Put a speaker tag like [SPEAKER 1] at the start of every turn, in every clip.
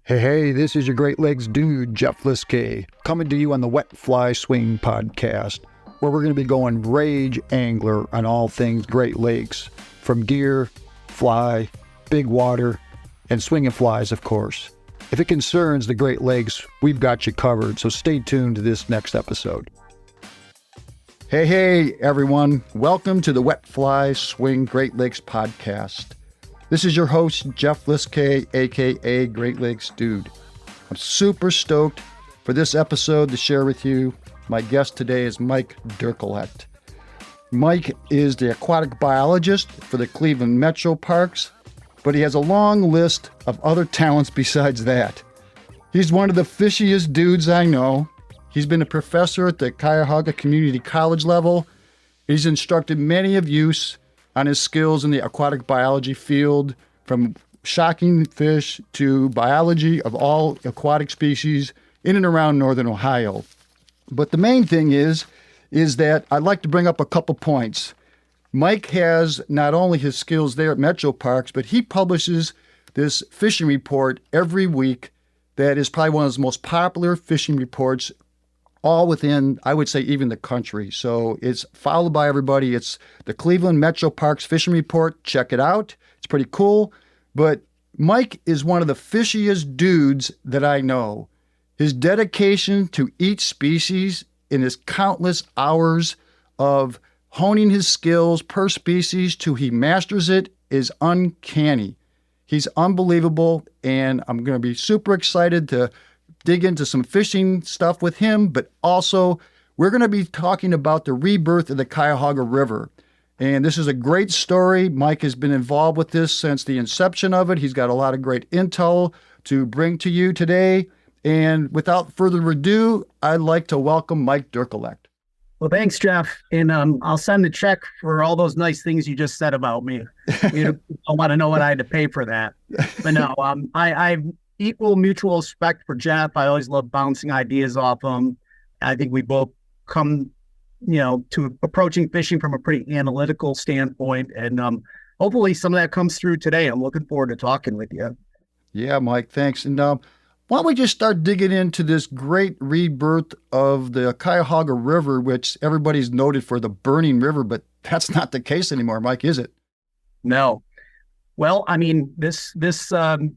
[SPEAKER 1] Hey, this is your Great Lakes dude, Jeff Liskay, coming to you on the Wet Fly Swing podcast, where we're going to be going rage angler on all things Great Lakes, from gear, fly, big water, and swinging flies, of course. If it concerns the Great Lakes, we've got you covered, so stay tuned to this next episode. Hey, everyone. Welcome to the Wet Fly Swing Great Lakes podcast. This is your host, Jeff Liskay, aka Great Lakes Dude. I'm super stoked for this episode to share with you. My guest today is Mike Durkalec. Mike is the aquatic biologist for the Cleveland Metro Parks, but he has a long list of other talents besides that. He's one of the fishiest dudes I know. He's been a professor at the Cuyahoga Community College level. He's instructed many of you on his skills in the aquatic biology field, from shocking fish to biology of all aquatic species in and around northern Ohio. But the main thing is that I'd like to bring up a couple points. Mike has not only his skills there at Metro Parks, but he publishes this fishing report every week that is probably one of the most popular fishing reports all within, I would say, even the country. So it's followed by everybody. It's the Cleveland Metro Parks Fishing Report. Check it out. It's pretty cool. But Mike is one of the fishiest dudes that I know. His dedication to each species in his countless hours of honing his skills per species till he masters it is uncanny. He's unbelievable, and I'm going to be super excited to dig into some fishing stuff with him, but also we're going to be talking about the rebirth of the Cuyahoga River. And this is a great story. Mike has been involved with this since the inception of it. He's got a lot of great intel to bring to you today. And without further ado, I'd like to welcome Mike Durkalec.
[SPEAKER 2] Well, thanks, Jeff. And I'll send the check for all those nice things you just said about me. You don't want to know what I had to pay for that. But no, I've equal mutual respect for Jeff. I always love bouncing ideas off him. I think we both come, to approaching fishing from a pretty analytical standpoint. And hopefully some of that comes through today. I'm looking forward to talking with you.
[SPEAKER 1] Yeah, Mike, thanks. And why don't we just start digging into this great rebirth of the Cuyahoga River, which everybody's noted for the burning river, but that's not the case anymore, Mike, is it?
[SPEAKER 2] No. Well, I mean, this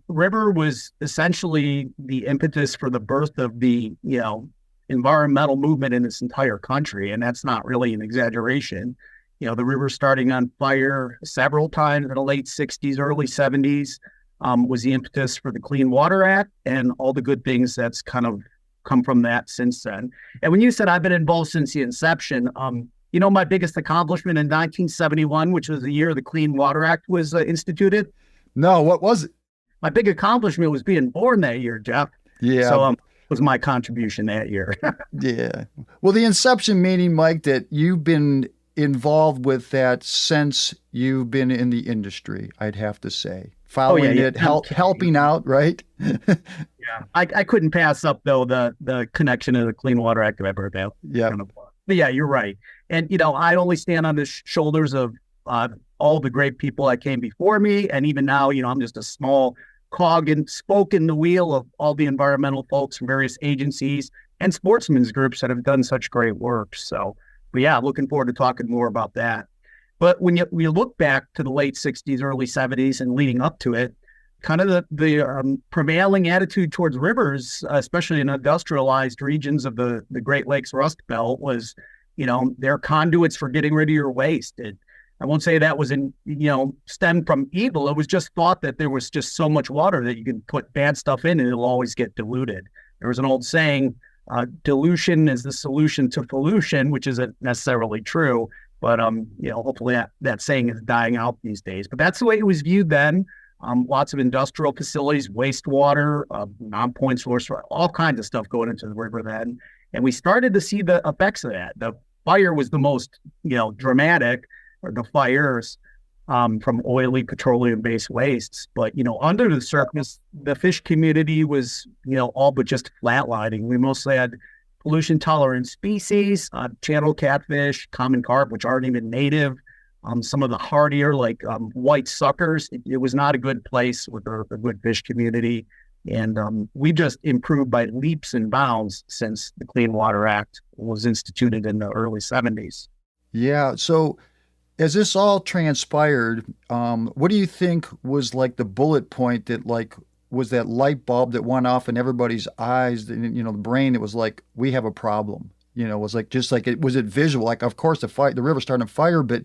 [SPEAKER 2] river was essentially the impetus for the birth of the, environmental movement in this entire country. And that's not really an exaggeration. The river starting on fire several times in the late 60s, early 70s was the impetus for the Clean Water Act and all the good things that's kind of come from that since then. And when you said I've been involved since the inception, my biggest accomplishment in 1971, which was the year the Clean Water Act was instituted?
[SPEAKER 1] No, what was it?
[SPEAKER 2] My big accomplishment was being born that year, Jeff.
[SPEAKER 1] Yeah.
[SPEAKER 2] So was my contribution that year.
[SPEAKER 1] Yeah. Well, the inception meaning, Mike, that you've been involved with that since you've been in the industry, I'd have to say. Following it, helping out, right?
[SPEAKER 2] Yeah. I couldn't pass up, though, the connection to the Clean Water Act of Embark.
[SPEAKER 1] Yeah.
[SPEAKER 2] But yeah, you're right. And, I only stand on the shoulders of all the great people that came before me. And even now, I'm just a small cog and spoke in the wheel of all the environmental folks from various agencies and sportsmen's groups that have done such great work. So, but yeah, looking forward to talking more about that. But when you look back to the late 60s, early 70s and leading up to it, kind of the prevailing attitude towards rivers, especially in industrialized regions of the Great Lakes Rust Belt, was, they're conduits for getting rid of your waste. I won't say that was stemmed from evil. It was just thought that there was just so much water that you can put bad stuff in and it'll always get diluted. There was an old saying, dilution is the solution to pollution, which isn't necessarily true. But, hopefully that saying is dying out these days. But that's the way it was viewed then. Lots of industrial facilities, wastewater, non-point source, all kinds of stuff going into the river then. And we started to see the effects of that. The fire was the most, dramatic, or the fires from oily petroleum-based wastes. But, under the surface, the fish community was, all but just flatlining. We mostly had pollution-tolerant species, channel catfish, common carp, which aren't even native, some of the hardier, like white suckers. It was not a good place with a good fish community. And we've just improved by leaps and bounds since the Clean Water Act was instituted in the early 70s.
[SPEAKER 1] Yeah. So as this all transpired, what do you think was like the bullet point that like was that light bulb that went off in everybody's eyes and the brain? It was like we have a problem. It was like just like it was it visual. Like of course the river started on fire, but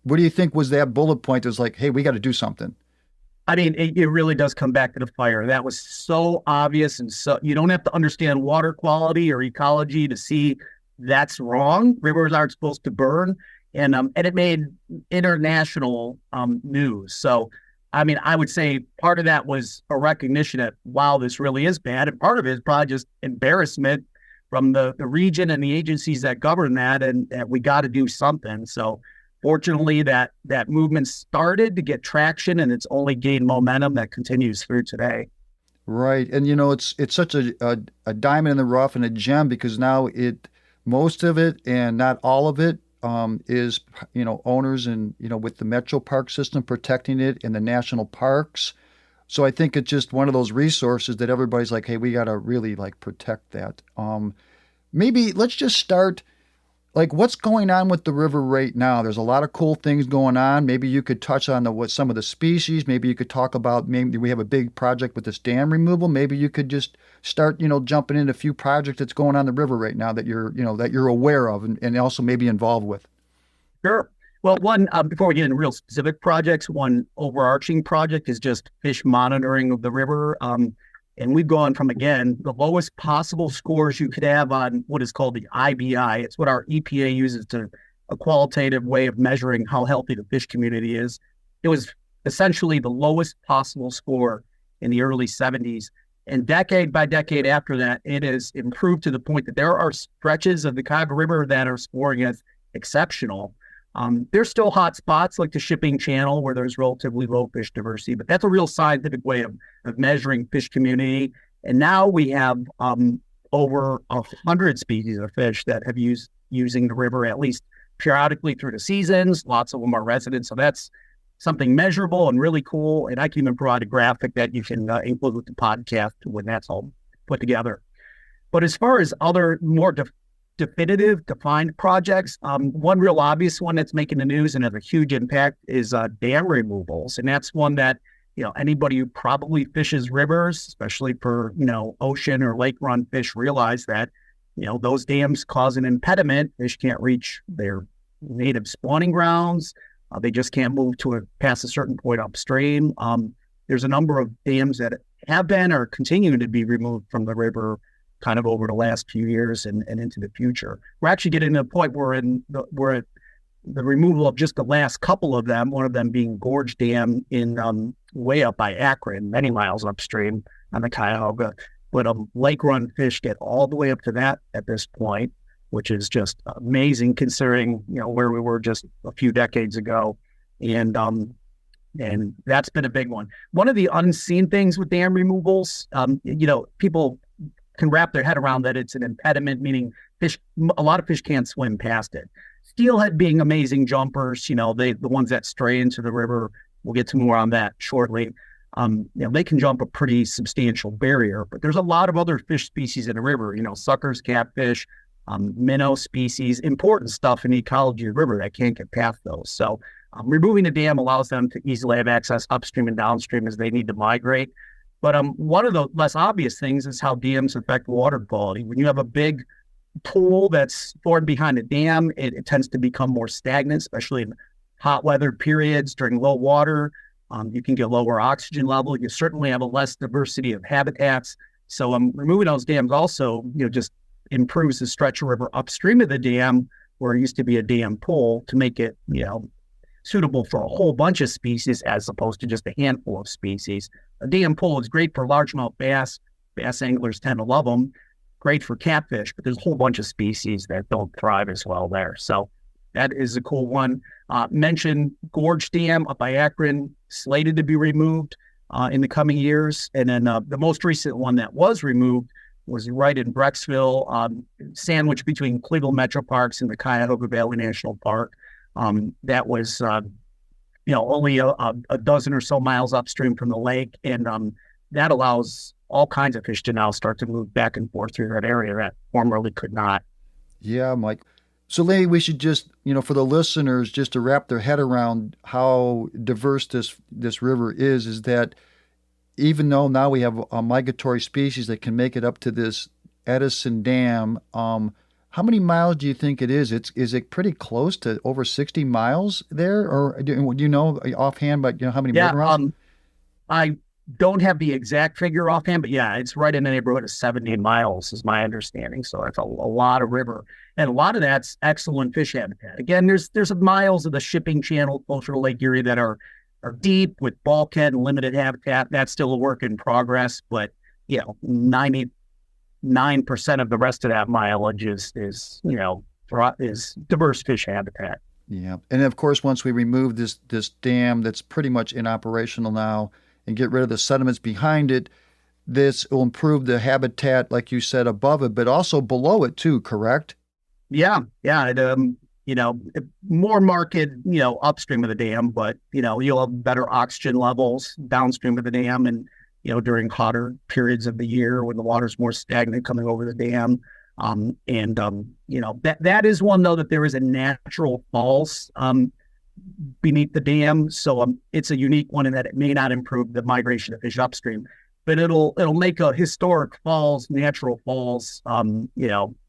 [SPEAKER 1] what do you think was that bullet point that was like, hey, we got to do something?
[SPEAKER 2] I mean, it really does come back to the fire. That was so obvious, and so you don't have to understand water quality or ecology to see that's wrong. Rivers aren't supposed to burn, and it made international news. So, I mean, I would say part of that was a recognition that wow, this really is bad, and part of it is probably just embarrassment from the region and the agencies that govern that, and we got to do something. So. Fortunately, that movement started to get traction, and it's only gained momentum that continues through today.
[SPEAKER 1] Right, and it's such a diamond in the rough and a gem because now most of it and not all of it is owners and with the Metro Park system protecting it and the national parks. So I think it's just one of those resources that everybody's like, hey, we got to really like protect that. Maybe let's just start. Like what's going on with the river right now? There's a lot of cool things going on. Maybe you could touch on what some of the species. Maybe you could talk about maybe we have a big project with this dam removal. Maybe you could just start jumping into a few projects that's going on the river right now that you're aware of and also maybe involved with.
[SPEAKER 2] Sure. Well, one before we get into real specific projects, one overarching project is just fish monitoring of the river. And we've gone from, again, the lowest possible scores you could have on what is called the IBI. It's what our EPA uses to a qualitative way of measuring how healthy the fish community is. It was essentially the lowest possible score in the early 70s. And decade by decade after that, it has improved to the point that there are stretches of the Cuyahoga River that are scoring as exceptional. There's still hot spots like the shipping channel where there's relatively low fish diversity, but that's a real scientific way of measuring fish community. And now we have over 100 species of fish that have using the river at least periodically through the seasons. Lots of them are residents. So that's something measurable and really cool. And I can even provide a graphic that you can include with the podcast when that's all put together. But as far as other more definitive, defined projects. One real obvious one that's making the news and has a huge impact is dam removals. And that's one that, anybody who probably fishes rivers, especially for, ocean or lake run fish, realize that, those dams cause an impediment. Fish can't reach their native spawning grounds. They just can't move past a certain point upstream. There's a number of dams that have been or continuing to be removed from the river kind of over the last few years and into the future. We're actually getting to a point where we're at the removal of just the last couple of them, one of them being Gorge Dam in way up by Akron, many miles upstream on the Cuyahoga. But lake run fish get all the way up to that at this point, which is just amazing considering, where we were just a few decades ago. And that's been a big one. One of the unseen things with dam removals, people can wrap their head around that it's an impediment, meaning a lot of fish can't swim past it. Steelhead being amazing jumpers, the ones that stray into the river, we'll get to more on that shortly. They can jump a pretty substantial barrier, but there's a lot of other fish species in the river, suckers, catfish, minnow species, important stuff in the ecology of the river that can't get past those. So removing the dam allows them to easily have access upstream and downstream as they need to migrate. But one of the less obvious things is how dams affect water quality. When you have a big pool that's formed behind a dam, it tends to become more stagnant, especially in hot weather periods during low water. You can get lower oxygen level. You certainly have a less diversity of habitats. So removing those dams also, just improves the stretch of river upstream of the dam where it used to be a dam pool to make it, suitable for a whole bunch of species as opposed to just a handful of species. A dam pool is great for largemouth bass. Bass anglers tend to love them. Great for catfish, but there's a whole bunch of species that don't thrive as well there. So that is a cool one. Mentioned Gorge Dam up by Akron, slated to be removed in the coming years. And then the most recent one that was removed was right in Brecksville, sandwiched between Cleveland Metro Parks and the Cuyahoga Valley National Park. That was, only a dozen or so miles upstream from the lake. And that allows all kinds of fish to now start to move back and forth through that area that formerly could not.
[SPEAKER 1] Yeah, Mike. So maybe we should just, for the listeners, just to wrap their head around how diverse this river is that even though now we have a migratory species that can make it up to this Edison Dam, how many miles do you think it is? Is it pretty close to over 60 miles there, or do you know offhand? But how many miles?
[SPEAKER 2] I don't have the exact figure offhand, but yeah, it's right in the neighborhood of 70 miles, is my understanding. So that's a lot of river, and a lot of that's excellent fish habitat. Again, there's miles of the shipping channel closer to Lake Erie that are deep with bulkhead and limited habitat. That's still a work in progress, but 99% of the rest of that mileage is diverse fish habitat.
[SPEAKER 1] Yeah, and of course, once we remove this dam that's pretty much inoperational now, and get rid of the sediments behind it, this will improve the habitat, like you said, above it, but also below it too, correct?
[SPEAKER 2] Yeah. More marked, upstream of the dam, but, you'll have better oxygen levels downstream of the dam and, during hotter periods of the year when the water's more stagnant coming over the dam. That is one, though, that there is a natural falls beneath the dam. So it's a unique one in that it may not improve the migration of fish upstream, but it'll make a historic falls, natural falls,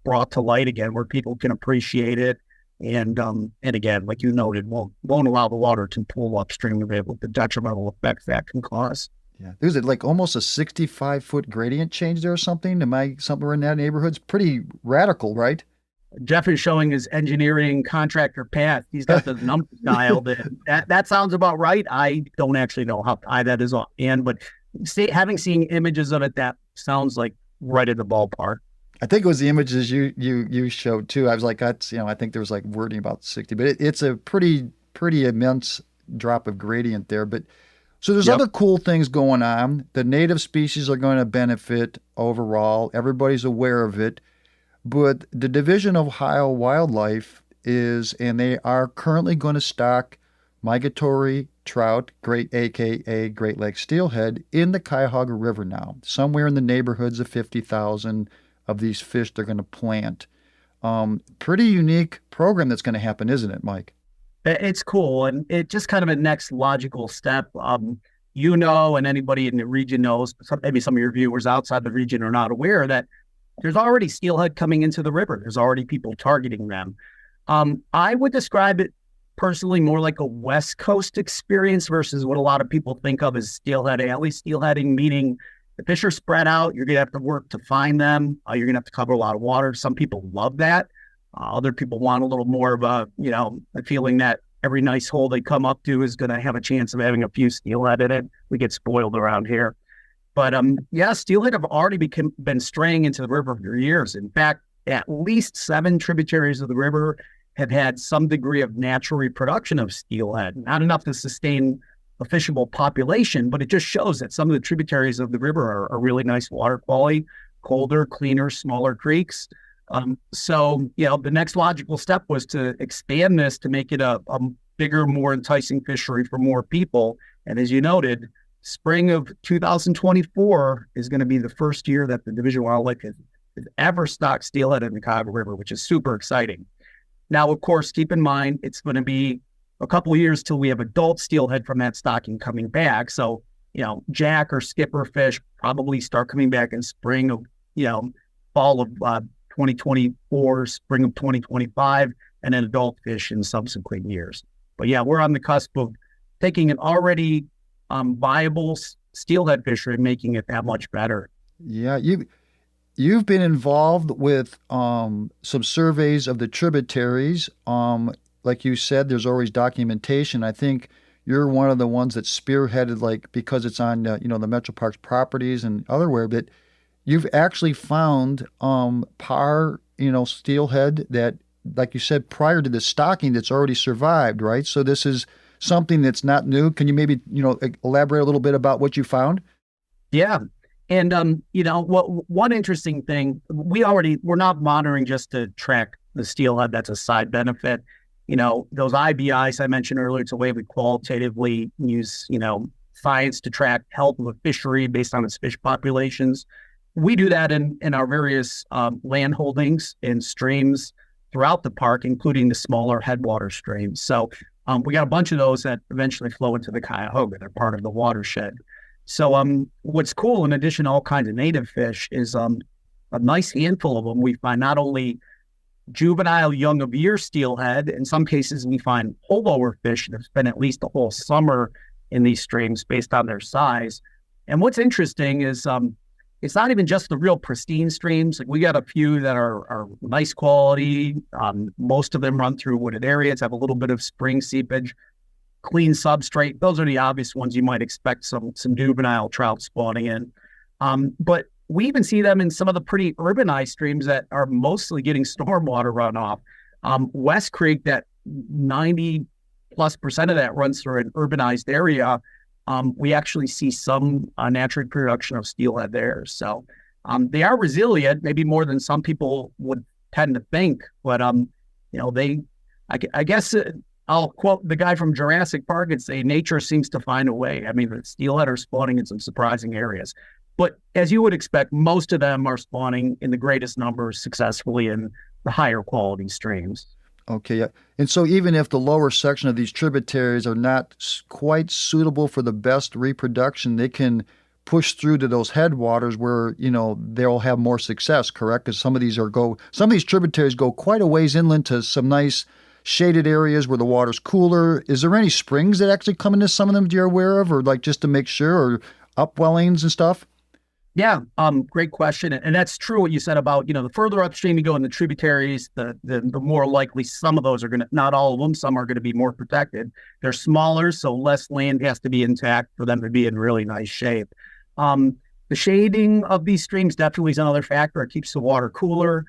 [SPEAKER 2] brought to light again where people can appreciate it. And again, like you noted, won't allow the water to pool upstream with the detrimental effects that can cause.
[SPEAKER 1] Yeah. There's like almost a 65-foot gradient change there or something. Am I somewhere in that neighborhood? It's pretty radical, right?
[SPEAKER 2] Jeff is showing his engineering contractor path. He's got the numbers dialed in. That sounds about right. I don't actually know how high that is offhand, but having seen images of it, that sounds like right in the ballpark.
[SPEAKER 1] I think it was the images you showed too. I was like, that's I think there was like wording about 60, but it's a pretty immense drop of gradient there. But so there's other cool things going on. The native species are going to benefit overall. Everybody's aware of it. But the Division of Ohio Wildlife and they are currently going to stock migratory trout, aka Great Lake steelhead, in the Cuyahoga River now. Somewhere in the neighborhoods of 50,000 of these fish they're going to plant. Pretty unique program that's going to happen, isn't it, Mike?
[SPEAKER 2] It's cool, and it just kind of a next logical step. And anybody in the region knows, maybe some of your viewers outside the region are not aware that there's already steelhead coming into the river. There's already people targeting them. I would describe it personally more like a West Coast experience versus what a lot of people think of as steelhead alley steelheading, meaning the fish are spread out. You're going to have to work to find them. You're going to have to cover a lot of water. Some people love that. Other people want a little more of a feeling that every nice hole they come up to is going to have a chance of having a few steelhead in it. We get spoiled around here. But steelhead have already been straying into the river for years. In fact, at least 7 tributaries of the river have had some degree of natural reproduction of steelhead. Not enough to sustain a fishable population, but it just shows that some of the tributaries of the river are really nice water quality, colder, cleaner, smaller creeks. So the next logical step was to expand this to make it a bigger, more enticing fishery for more people. And as you noted, spring of 2024 is going to be the first year that the Division of Wildlife has ever stocked steelhead in the Cuyahoga River, which is super exciting. Now, of course, keep in mind, it's going to be a couple of years till we have adult steelhead from that stocking coming back. So, jack or skipper fish probably start coming back in spring of, fall of 2024, spring of 2025, and then adult fish in subsequent years. But yeah, we're on the cusp of taking an already viable steelhead fishery and making it that much better.
[SPEAKER 1] Yeah, you've been involved with some surveys of the tributaries. Like you said, there's always documentation. I think you're one of the ones that spearheaded, because it's on the Metro Parks properties and otherwhere, but you've actually found steelhead that, like you said, prior to the stocking, that's already survived, right? So this is something that's not new. Can you maybe elaborate a little bit about what you found?
[SPEAKER 2] Yeah. And one interesting thing, we're not monitoring just to track the steelhead. That's a side benefit. Those IBIs I mentioned earlier, it's a way we qualitatively use science to track health of a fishery based on its fish populations. We do that in our various land holdings and streams throughout the park, including the smaller headwater streams. So we got a bunch of those that eventually flow into the Cuyahoga. They're part of the watershed. So what's cool, in addition to all kinds of native fish, is a nice handful of them we find not only juvenile young of year steelhead. In some cases, we find holdover fish that have spent at least a whole summer in these streams based on their size. And what's interesting is it's not even just the real pristine streams. Like, we got a few that are nice quality. Most of them run through wooded areas, have a little bit of spring seepage, clean substrate. Those are the obvious ones you might expect some juvenile trout spawning in. But we even see them in some of the pretty urbanized streams that are mostly getting stormwater runoff. West Creek, that 90+% of that runs through an urbanized area. We actually see some natural production of steelhead there. So they are resilient, maybe more than some people would tend to think. But I guess I'll quote the guy from Jurassic Park and say, nature seems to find a way. I mean, the steelhead are spawning in some surprising areas. But as you would expect, most of them are spawning in the greatest numbers successfully in the higher quality streams.
[SPEAKER 1] Okay, yeah. And so even if the lower section of these tributaries are not quite suitable for the best reproduction, they can push through to those headwaters where, they'll have more success, correct? Because some of these tributaries go quite a ways inland to some nice shaded areas where the water's cooler. Is there any springs that actually come into some of them you're aware of, or like just to make sure, or upwellings and stuff?
[SPEAKER 2] Yeah, great question. And that's true what you said about, the further upstream you go in the tributaries, the more likely some of those are going to, not all of them, some are going to be more protected. They're smaller, so less land has to be intact for them to be in really nice shape. The shading of these streams definitely is another factor. It keeps the water cooler.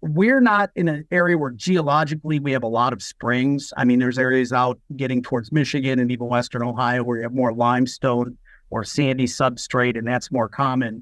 [SPEAKER 2] We're not in an area where geologically we have a lot of springs. I mean, there's areas out getting towards Michigan and even Western Ohio where you have more limestone or sandy substrate, and that's more common.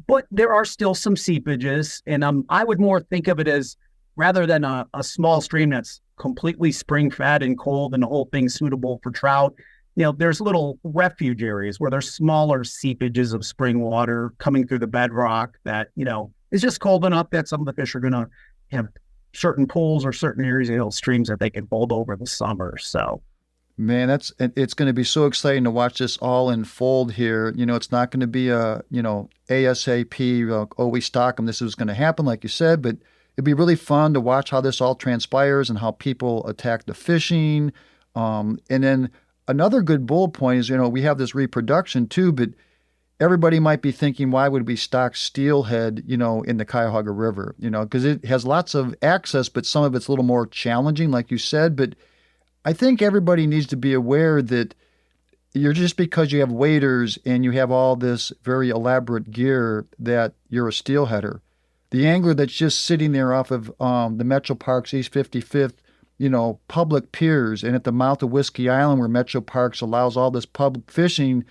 [SPEAKER 2] But there are still some seepages, and I would more think of it as, rather than a small stream that's completely spring-fed and cold and the whole thing suitable for trout, there's little refuge areas where there's smaller seepages of spring water coming through the bedrock that, is just cold enough that some of the fish are going to have certain pools or certain areas of streams that they can hold over the summer. So,
[SPEAKER 1] man, it's going to be so exciting to watch this all unfold here. It's not going to be ASAP, we stock them, this is going to happen, like you said, but it'd be really fun to watch how this all transpires and how people attack the fishing. And then another good bullet point is, we have this reproduction too, but everybody might be thinking, why would we stock steelhead, in the Cuyahoga River, because it has lots of access, but some of it's a little more challenging, like you said. But I think everybody needs to be aware that just because you have waders and you have all this very elaborate gear that you're a steelheader. The angler that's just sitting there off of the Metro Parks East 55th, public piers, and at the mouth of Whiskey Island where Metro Parks allows all this public fishing,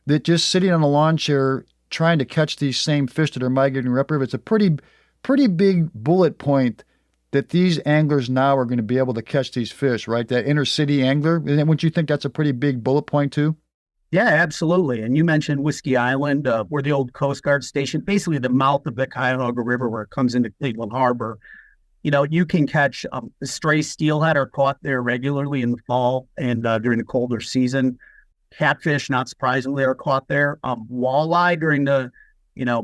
[SPEAKER 1] that just sitting on a lawn chair trying to catch these same fish that are migrating upriver, it's a pretty big bullet point that these anglers now are going to be able to catch these fish, right? That inner city angler. And wouldn't you think that's a pretty big bullet point too?
[SPEAKER 2] Yeah, absolutely. And you mentioned Whiskey Island, where the old Coast Guard station, basically the mouth of the Cuyahoga River where it comes into Cleveland Harbor. You can catch stray steelhead are caught there regularly in the fall and during the colder season. Catfish, not surprisingly, are caught there. Walleye during the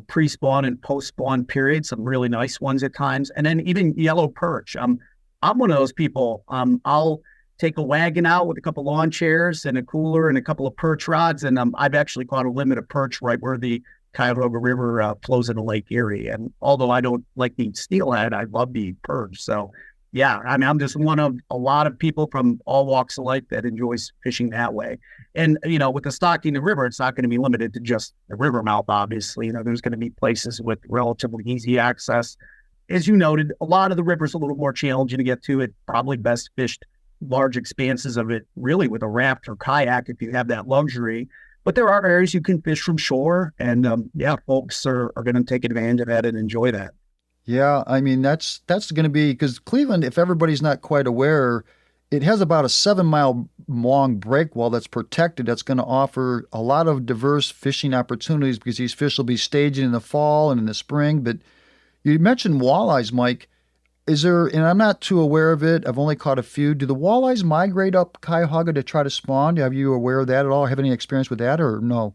[SPEAKER 2] pre-spawn and post-spawn period, some really nice ones at times. And then even yellow perch. I'm one of those people. I'll take a wagon out with a couple lawn chairs and a cooler and a couple of perch rods. And I've actually caught a limit of perch right where the Cuyahoga River flows into Lake Erie. And although I don't like the steelhead, I love the perch. So yeah, I mean, I'm just one of a lot of people from all walks of life that enjoys fishing that way. And, with the stocking the river, it's not going to be limited to just the river mouth, obviously. There's going to be places with relatively easy access. As you noted, a lot of the river's a little more challenging to get to. It probably best fished large expanses of it really with a raft or kayak if you have that luxury. But there are areas you can fish from shore. And, folks are going to take advantage of that and enjoy that.
[SPEAKER 1] Yeah, I mean, that's going to be, because Cleveland, if everybody's not quite aware, it has about a 7-mile long breakwall that's protected. That's going to offer a lot of diverse fishing opportunities because these fish will be staging in the fall and in the spring. But you mentioned walleyes, Mike. Is there, and I'm not too aware of it, I've only caught a few. Do the walleyes migrate up Cuyahoga to try to spawn? Have you aware of that at all? Have any experience with that or no?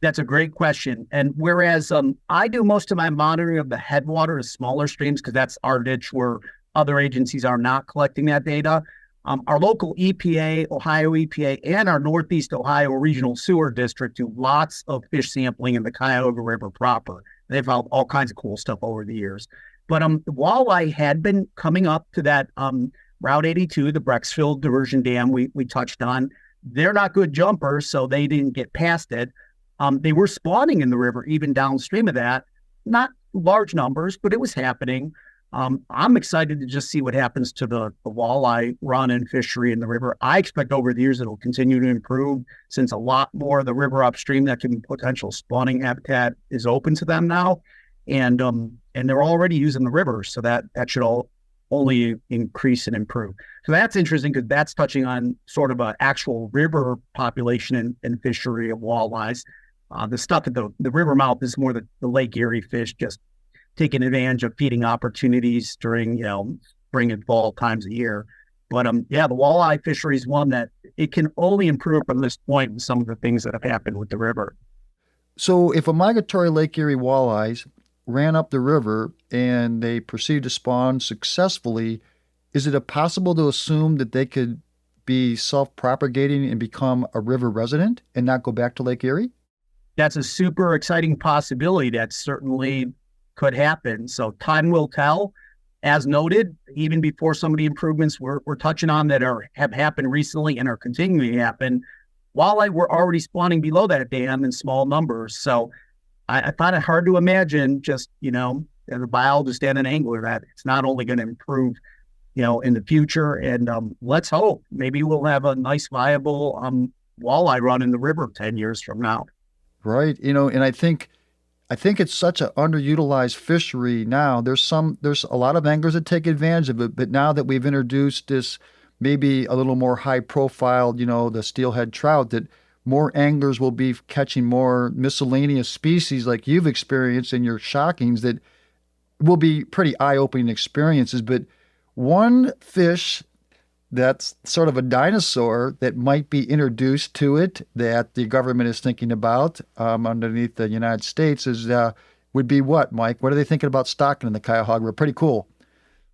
[SPEAKER 2] That's a great question. And whereas I do most of my monitoring of the headwater of smaller streams, because that's our niche where other agencies are not collecting that data, our local EPA, Ohio EPA, and our Northeast Ohio Regional Sewer District do lots of fish sampling in the Cuyahoga River proper. They've found all kinds of cool stuff over the years. But the walleye had been coming up to that Route 82, the Brecksville diversion dam we touched on. They're not good jumpers, so they didn't get past it. They were spawning in the river, even downstream of that. Not large numbers, but it was happening. I'm excited to just see what happens to the walleye run and fishery in the river. I expect over the years it'll continue to improve since a lot more of the river upstream that can be potential spawning habitat is open to them now. And they're already using the river, so that should all only increase and improve. So that's interesting because that's touching on sort of an actual river population and fishery of walleyes. The stuff at the river mouth is more the Lake Erie fish, just taking advantage of feeding opportunities during, spring and fall times of year. But the walleye fishery is one that it can only improve from this point with some of the things that have happened with the river.
[SPEAKER 1] So if a migratory Lake Erie walleyes ran up the river and they proceeded to spawn successfully, is it possible to assume that they could be self-propagating and become a river resident and not go back to Lake Erie?
[SPEAKER 2] That's a super exciting possibility that certainly could happen. So time will tell. As noted, even before some of the improvements we're touching on that have happened recently and are continuing to happen, walleye were already spawning below that dam in small numbers. So I find it hard to imagine just, as a biologist and an angler, that it's not only going to improve, in the future. And let's hope maybe we'll have a nice, viable walleye run in the river 10 years from now.
[SPEAKER 1] Right. And I think it's such an underutilized fishery now. There's a lot of anglers that take advantage of it, but now that we've introduced this maybe a little more high profile, the steelhead trout, that more anglers will be catching more miscellaneous species like you've experienced in your shockings that will be pretty eye-opening experiences. But one fish that's sort of a dinosaur that might be introduced to it that the government is thinking about underneath the United States would be what, Mike? What are they thinking about stocking in the Cuyahoga? Pretty cool.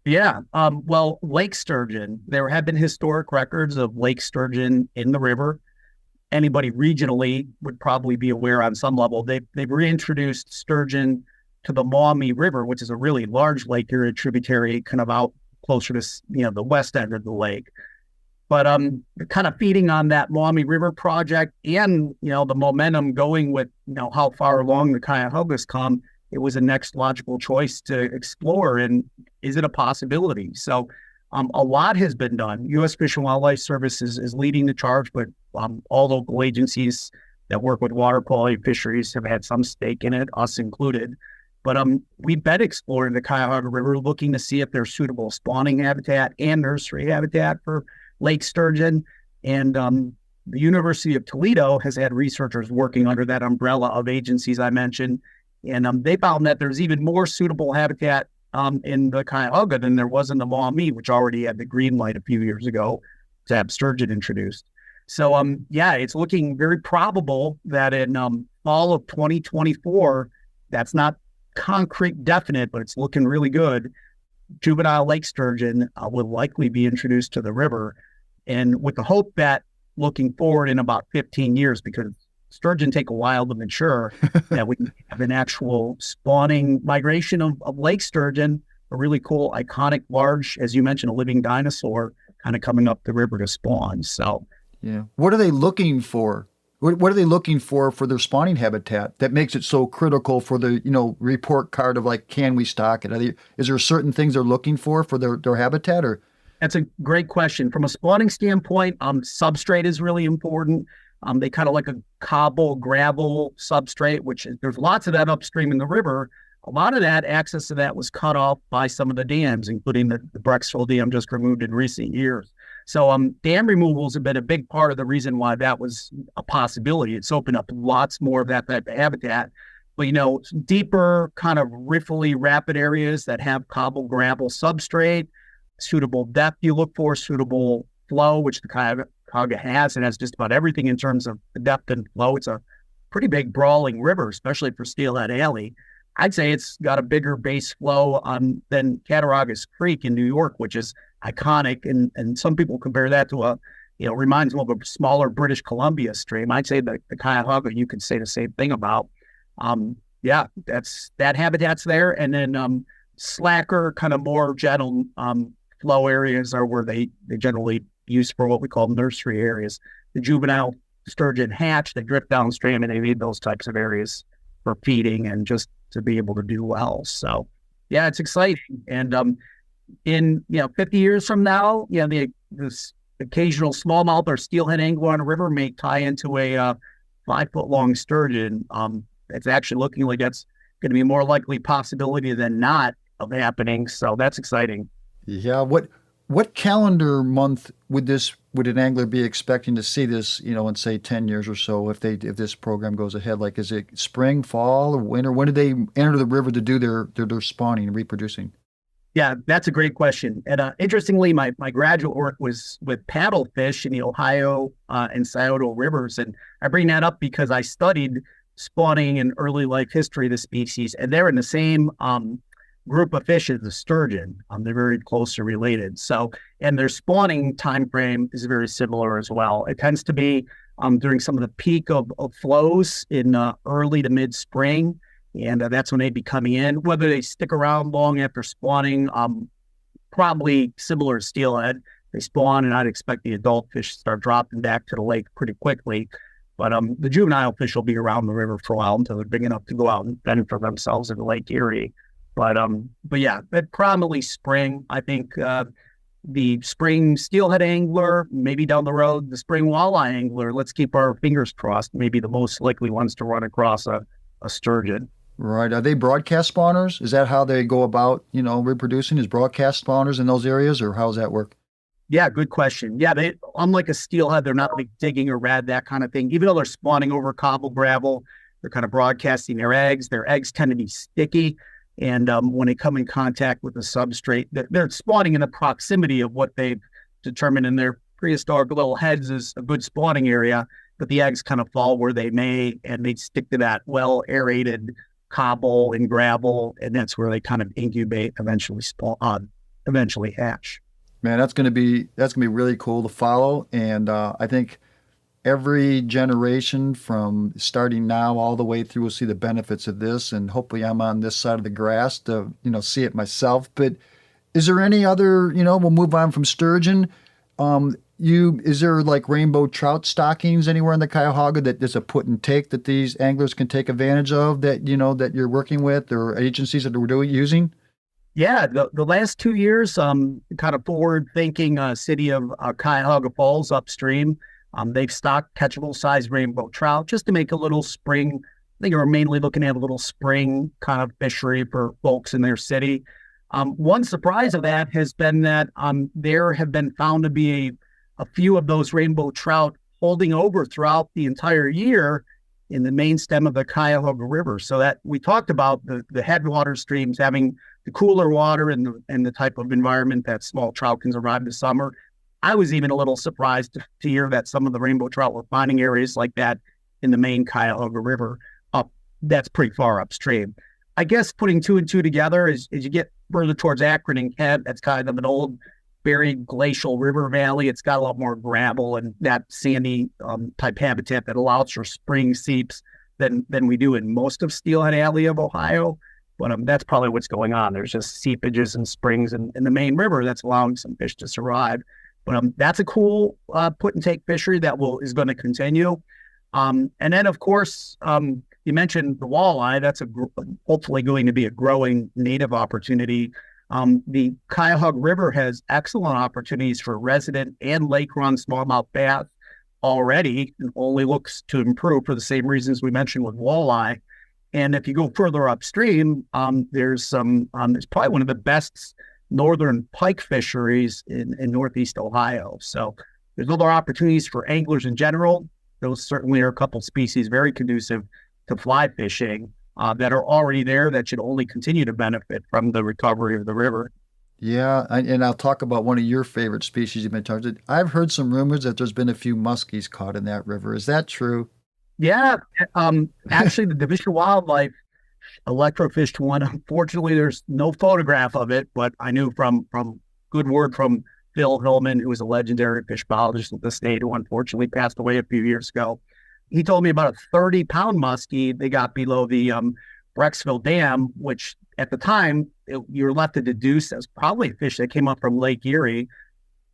[SPEAKER 2] Yeah. Well, lake sturgeon, there have been historic records of lake sturgeon in the river. Anybody regionally would probably be aware on some level. They've reintroduced sturgeon to the Maumee River, which is a really large lake area tributary kind of out closer to, the west end of the lake. But kind of feeding on that Maumee River project and, the momentum going with, how far along the Cuyahoga's come, it was a next logical choice to explore. And is it a possibility? So a lot has been done. U.S. Fish and Wildlife Service is leading the charge, but all local agencies that work with water quality fisheries have had some stake in it, us included. But we've been exploring the Cuyahoga River, looking to see if there's suitable spawning habitat and nursery habitat for lake sturgeon. And the University of Toledo has had researchers working under that umbrella of agencies I mentioned. And they found that there's even more suitable habitat in the Cuyahoga than there was in the Maumee, which already had the green light a few years ago to have sturgeon introduced. So, it's looking very probable that in fall of 2024, that's not concrete definite, but it's looking really good. Juvenile lake sturgeon will likely be introduced to the river. And with the hope that looking forward in about 15 years, because sturgeon take a while to mature, that we can have an actual spawning migration of lake sturgeon, a really cool, iconic, large, as you mentioned, a living dinosaur kind of coming up the river to spawn. So,
[SPEAKER 1] yeah. What are they looking for? What are they looking for their spawning habitat that makes it so critical for the, report card of like, can we stock it? Is there certain things they're looking for their habitat or?
[SPEAKER 2] That's a great question. From a spawning standpoint, substrate is really important. They kind of like a cobble gravel substrate, which there's lots of that upstream in the river. A lot of that access to that was cut off by some of the dams, including the Brecksville Dam just removed in recent years. So dam removals have been a big part of the reason why that was a possibility. It's opened up lots more of that type of habitat. But, deeper kind of riffly rapid areas that have cobble gravel substrate, suitable depth you look for, suitable flow, which the Cuyahoga has. It has just about everything in terms of the depth and flow. It's a pretty big brawling river, especially for Steelhead Alley. I'd say it's got a bigger base flow than Cattaraugus Creek in New York, which is iconic. And some people compare that to reminds them of a smaller British Columbia stream. I'd say the Cuyahoga, you could say the same thing about. That habitat's there. And then slacker, kind of more gentle flow areas are where they generally use for what we call nursery areas. The juvenile sturgeon hatch, they drift downstream, and they need those types of areas for feeding and just to be able to do well. So, yeah, it's exciting. And in 50 years from now, this occasional smallmouth or steelhead angler on a river may tie into a 5-foot long sturgeon. It's actually looking like that's going to be a more likely possibility than not of happening. So that's exciting.
[SPEAKER 1] Yeah. What calendar month would an angler be expecting to see this, in say 10 years or so, if this program goes ahead? Like, is it spring, fall, or winter? When do they enter the river to do their spawning and reproducing?
[SPEAKER 2] Yeah, that's a great question. And interestingly, my graduate work was with paddlefish in the Ohio and Scioto rivers. And I bring that up because I studied spawning and early life history of the species, and they're in the same group of fish as the sturgeon. They're very closely related. So, and their spawning time frame is very similar as well. It tends to be during some of the peak of flows in early to mid spring, and that's when they'd be coming in. Whether they stick around long after spawning, probably similar to steelhead. They spawn, and I'd expect the adult fish to start dropping back to the lake pretty quickly. But the juvenile fish will be around the river for a while until they're big enough to go out and fend for themselves in Lake Erie. But yeah, probably spring. I think the spring steelhead angler, maybe down the road, the spring walleye angler. Let's keep our fingers crossed. Maybe the most likely ones to run across a sturgeon.
[SPEAKER 1] Right. Are they broadcast spawners? Is that how they go about, reproducing? Is broadcast spawners in those areas, or how does that work?
[SPEAKER 2] Yeah, good question. Yeah, they, unlike a steelhead, they're not like digging or rad, that kind of thing. Even though they're spawning over cobble gravel, they're kind of broadcasting their eggs. Their eggs tend to be sticky. And when they come in contact with the substrate, they're spawning in the proximity of what they've determined in their prehistoric little heads is a good spawning area. But the eggs kind of fall where they may, and they stick to that well-aerated cobble and gravel. And that's where they kind of incubate, eventually spawn, eventually hatch.
[SPEAKER 1] Man, that's gonna be really cool to follow, and I think every generation from starting now all the way through will see the benefits of this, and hopefully I'm on this side of the grass to see it myself. But is there any other? We'll move on from sturgeon. Is there like rainbow trout stockings anywhere in the Cuyahoga that there's a put and take that these anglers can take advantage of that that you're working with, or agencies that are using?
[SPEAKER 2] Yeah, the last 2 years, kind of forward-thinking city of Cuyahoga Falls upstream, they've stocked catchable-sized rainbow trout just to make a little spring. I think we're mainly looking at a little spring kind of fishery for folks in their city. One surprise of that has been that there have been found to be a few of those rainbow trout holding over throughout the entire year in the main stem of the Cuyahoga River. So that we talked about the headwater streams having the cooler water and the type of environment that small trout can survive this summer. I was even a little surprised to hear that some of the rainbow trout were finding areas like that in the main Cuyahoga River. That's pretty far upstream. I guess putting two and two together as you get further towards Akron and Kent, that's kind of an old buried glacial river valley. It's got a lot more gravel and that sandy type habitat that allows for spring seeps than we do in most of Steelhead Alley of Ohio. But that's probably what's going on. There's just seepages and springs in the main river that's allowing some fish to survive. But that's a cool put and take fishery that is going to continue. And then, of course, you mentioned the walleye. That's hopefully going to be a growing native opportunity. The Cuyahoga River has excellent opportunities for resident and lake-run smallmouth bass already, and only looks to improve for the same reasons we mentioned with walleye. And if you go further upstream, there's probably one of the best northern pike fisheries in Northeast Ohio. So there's other opportunities for anglers in general. Those certainly are a couple species very conducive to fly fishing that are already there that should only continue to benefit from the recovery of the river.
[SPEAKER 1] Yeah, and I'll talk about one of your favorite species you've been targeted. I've heard some rumors that there's been a few muskies caught in that river. Is that true?
[SPEAKER 2] Yeah, actually, the Division of Wildlife electrofished one. Unfortunately, there's no photograph of it, but I knew from good word from Phil Hillman, who was a legendary fish biologist at the state, who unfortunately passed away a few years ago. He told me about a 30-pound muskie they got below the Brecksville Dam, which at the time you were left to deduce as probably a fish that came up from Lake Erie.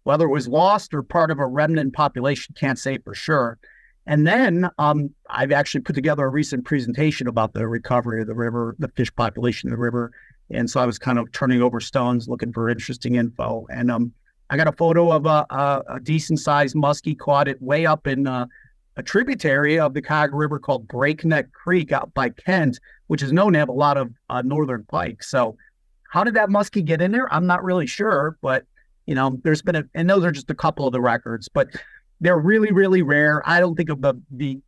[SPEAKER 2] Whether it was lost or part of a remnant population, can't say for sure. And then I've actually put together a recent presentation about the recovery of the river, the fish population of the river. And so I was kind of turning over stones, looking for interesting info. And I got a photo of a decent-sized muskie caught it way up in a tributary of the Cuyahoga River called Breakneck Creek out by Kent, which is known to have a lot of northern pike. So how did that muskie get in there? I'm not really sure, but, there's been and those are just a couple of the records, but they're really, really rare. I don't think of the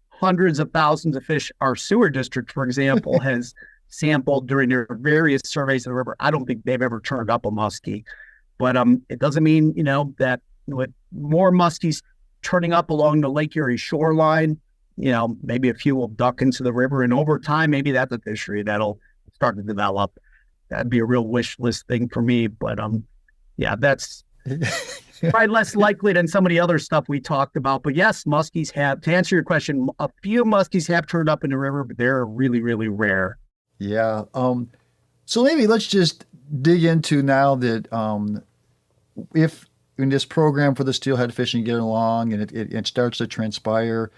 [SPEAKER 2] hundreds of thousands of fish our sewer district, for example, has sampled during their various surveys of the river. I don't think they've ever turned up a muskie, but it doesn't mean, that with more muskies turning up along the Lake Erie shoreline, maybe a few will duck into the river, and over time, maybe that's a fishery that'll start to develop. That'd be a real wish list thing for me, but yeah, that's probably less likely than some of the other stuff we talked about. But yes, muskies have, to answer your question, a few muskies have turned up in the river, but they're really, really rare.
[SPEAKER 1] Yeah. So maybe let's just dig into now that if in this program for the steelhead fishing get along and it starts to transpire,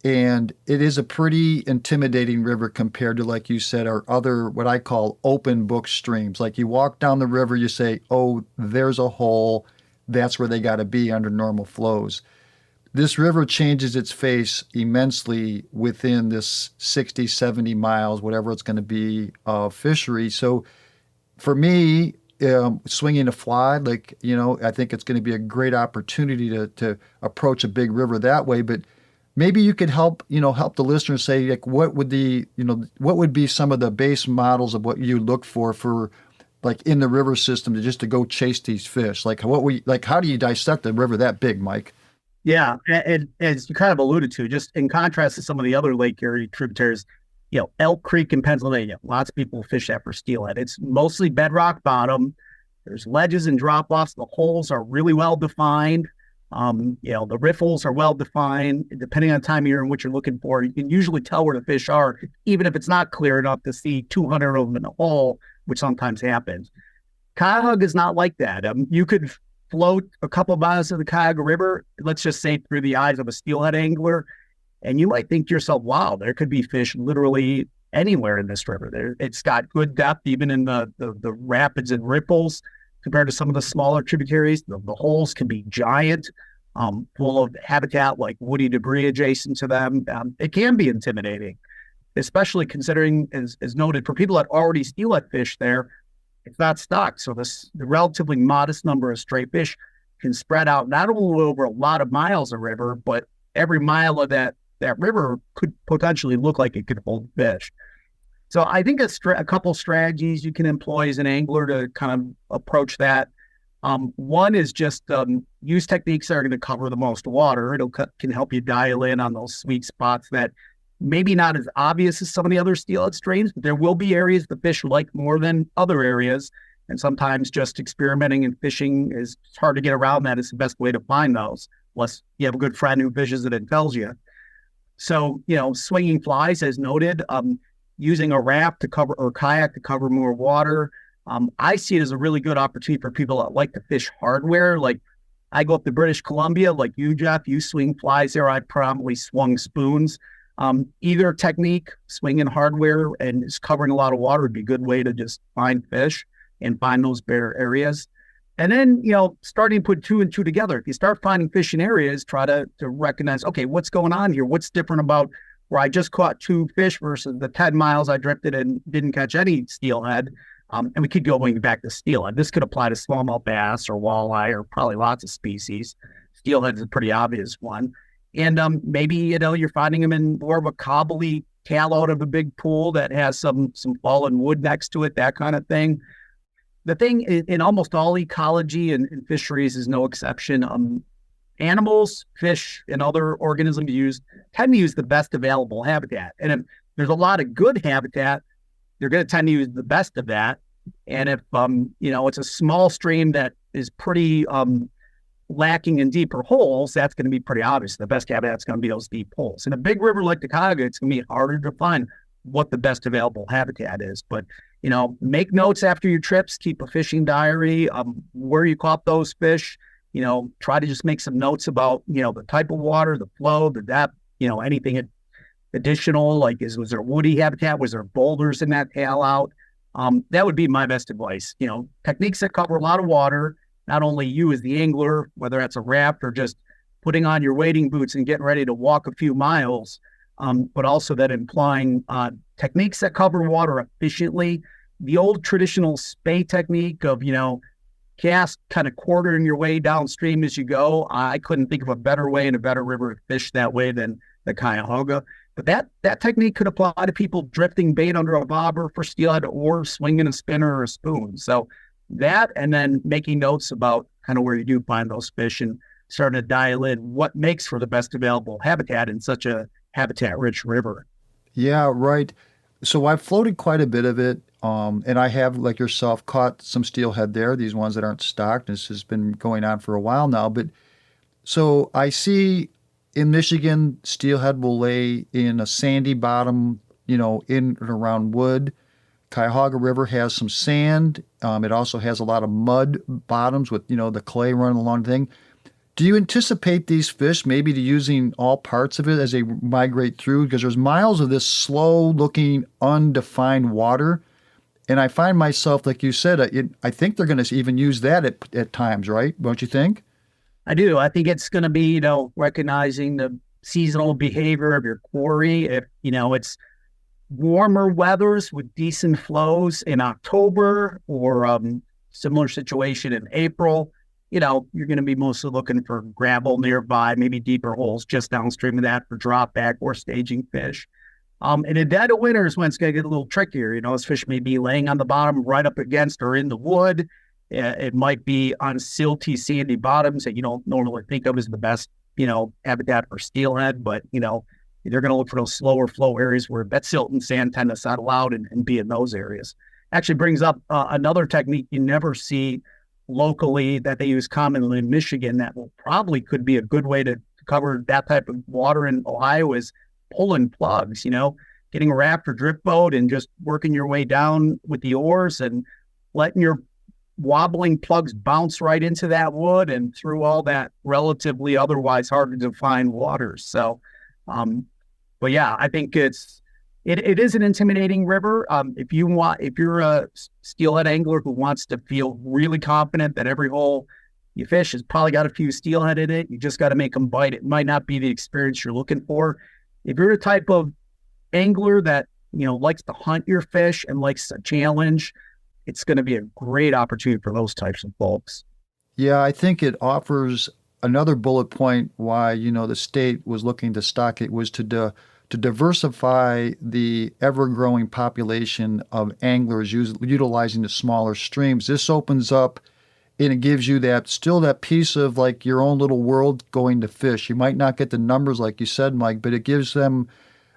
[SPEAKER 1] and it is a pretty intimidating river compared to, like you said, our other, what I call open book streams. Like you walk down the river, you say, oh, there's a hole. That's where they got to be under normal flows. This river changes its face immensely within this 60, 70 miles, whatever it's going to be, of fishery. So for me, swinging a fly, I think it's going to be a great opportunity to approach a big river that way. But maybe you could help the listeners say, like, what would be some of the base models of what you look for like in the river system to go chase these fish? Like how do you dissect a river that big, Mike?
[SPEAKER 2] Yeah. And as you kind of alluded to, just in contrast to some of the other Lake Erie tributaries, Elk Creek in Pennsylvania, lots of people fish that for steelhead. It's mostly bedrock bottom. There's ledges and drop-offs. The holes are really well defined. The riffles are well defined. Depending on the time of year and what you're looking for, you can usually tell where the fish are, even if it's not clear enough to see 200 of them in a hole, which sometimes happens. Cuyahoga is not like that. You could float a couple miles of the Cuyahoga River, let's just say through the eyes of a steelhead angler, and you might think to yourself, wow, there could be fish literally anywhere in this river. It's got good depth, even in the rapids and ripples, compared to some of the smaller tributaries. The holes can be giant, full of habitat like woody debris adjacent to them. It can be intimidating, especially considering, as noted, for people that already steelhead fish there, it's not stocked. So the relatively modest number of stray fish can spread out not only over a lot of miles of river, but every mile of that river could potentially look like it could hold fish. So I think a couple strategies you can employ as an angler to kind of approach that. One is just use techniques that are going to cover the most water. Can help you dial in on those sweet spots that maybe not as obvious as some of the other steelhead strains, but there will be areas the fish like more than other areas. And sometimes just experimenting and fishing it's hard to get around that. It's the best way to find those, unless you have a good friend who fishes it and tells you. So, swinging flies, as noted, using a raft to cover or kayak to cover more water. I see it as a really good opportunity for people that like to fish hardware. Like I go up to British Columbia, like you, Jeff, you swing flies there. I probably swung spoons. Either technique, swinging hardware and just covering a lot of water would be a good way to just find fish and find those bare areas. And then, starting to put two and two together. If you start finding fish in areas, try to recognize, okay, what's going on here? What's different about where I just caught 2 fish versus the 10 miles I drifted and didn't catch any steelhead? And we could go going back to steelhead. This could apply to smallmouth bass or walleye or probably lots of species. Steelhead is a pretty obvious one. And maybe, you're finding them in more of a cobbly tail out of a big pool that has some fallen wood next to it, that kind of thing. The thing in almost all ecology and fisheries is no exception. Animals, fish, and other organisms tend to use the best available habitat. And if there's a lot of good habitat, they're going to tend to use the best of that. And if, it's a small stream that is pretty lacking in deeper holes, that's going to be pretty obvious. The best habitat is going to be those deep holes. In a big river like the Cuyahoga, it's going to be harder to find what the best available habitat is. But, make notes after your trips, keep a fishing diary, where you caught those fish, try to just make some notes about, the type of water, the flow, the depth, anything additional, like was there woody habitat? Was there boulders in that tail out? That would be my best advice. Techniques that cover a lot of water, not only you as the angler, whether that's a raft or just putting on your wading boots and getting ready to walk a few miles, but also that implying techniques that cover water efficiently. The old traditional spay technique of, cast kind of quartering your way downstream as you go. I couldn't think of a better way and a better river to fish that way than the Cuyahoga. But that technique could apply to people drifting bait under a bobber for steelhead or swinging a spinner or a spoon. So that, and then making notes about kind of where you do find those fish and starting to dial in what makes for the best available habitat in such a habitat-rich river.
[SPEAKER 1] Yeah, right. So I've floated quite a bit of it. And I have, like yourself, caught some steelhead there, these ones that aren't stocked. This has been going on for a while now. But so I see in Michigan, steelhead will lay in a sandy bottom, in and around wood. Cuyahoga River has some sand. It also has a lot of mud bottoms with, the clay running along the thing. Do you anticipate these fish maybe to using all parts of it as they migrate through? Because there's miles of this slow-looking, undefined water. And I find myself, like you said, I think they're going to even use that at times, right? Don't you think?
[SPEAKER 2] I do. I think it's going to be, recognizing the seasonal behavior of your quarry. If, it's warmer weathers with decent flows in October or similar situation in April, you're going to be mostly looking for gravel nearby, maybe deeper holes just downstream of that for drop back or staging fish. In the dead of winter is when it's going to get a little trickier. Those fish may be laying on the bottom right up against or in the wood. It might be on silty, sandy bottoms that you don't normally think of as the best, habitat for steelhead. But, they're going to look for those slower flow areas where that silt and sand tend to settle out and be in those areas. Actually brings up another technique you never see locally that they use commonly in Michigan that probably could be a good way to cover that type of water in Ohio is pulling plugs, getting a raft or drift boat and just working your way down with the oars and letting your wobbling plugs bounce right into that wood and through all that relatively otherwise hard to find water. So, but yeah, I think it is an intimidating river. If you're a steelhead angler who wants to feel really confident that every hole you fish has probably got a few steelhead in it, you just got to make them bite. It might not be the experience you're looking for. If you're the type of angler that, likes to hunt your fish and likes a challenge, it's going to be a great opportunity for those types of folks.
[SPEAKER 1] Yeah, I think it offers another bullet point why, the state was looking to stock it was to diversify the ever-growing population of anglers utilizing the smaller streams. This opens up and it gives you that piece of like your own little world going to fish. You might not get the numbers like you said, Mike, but it gives them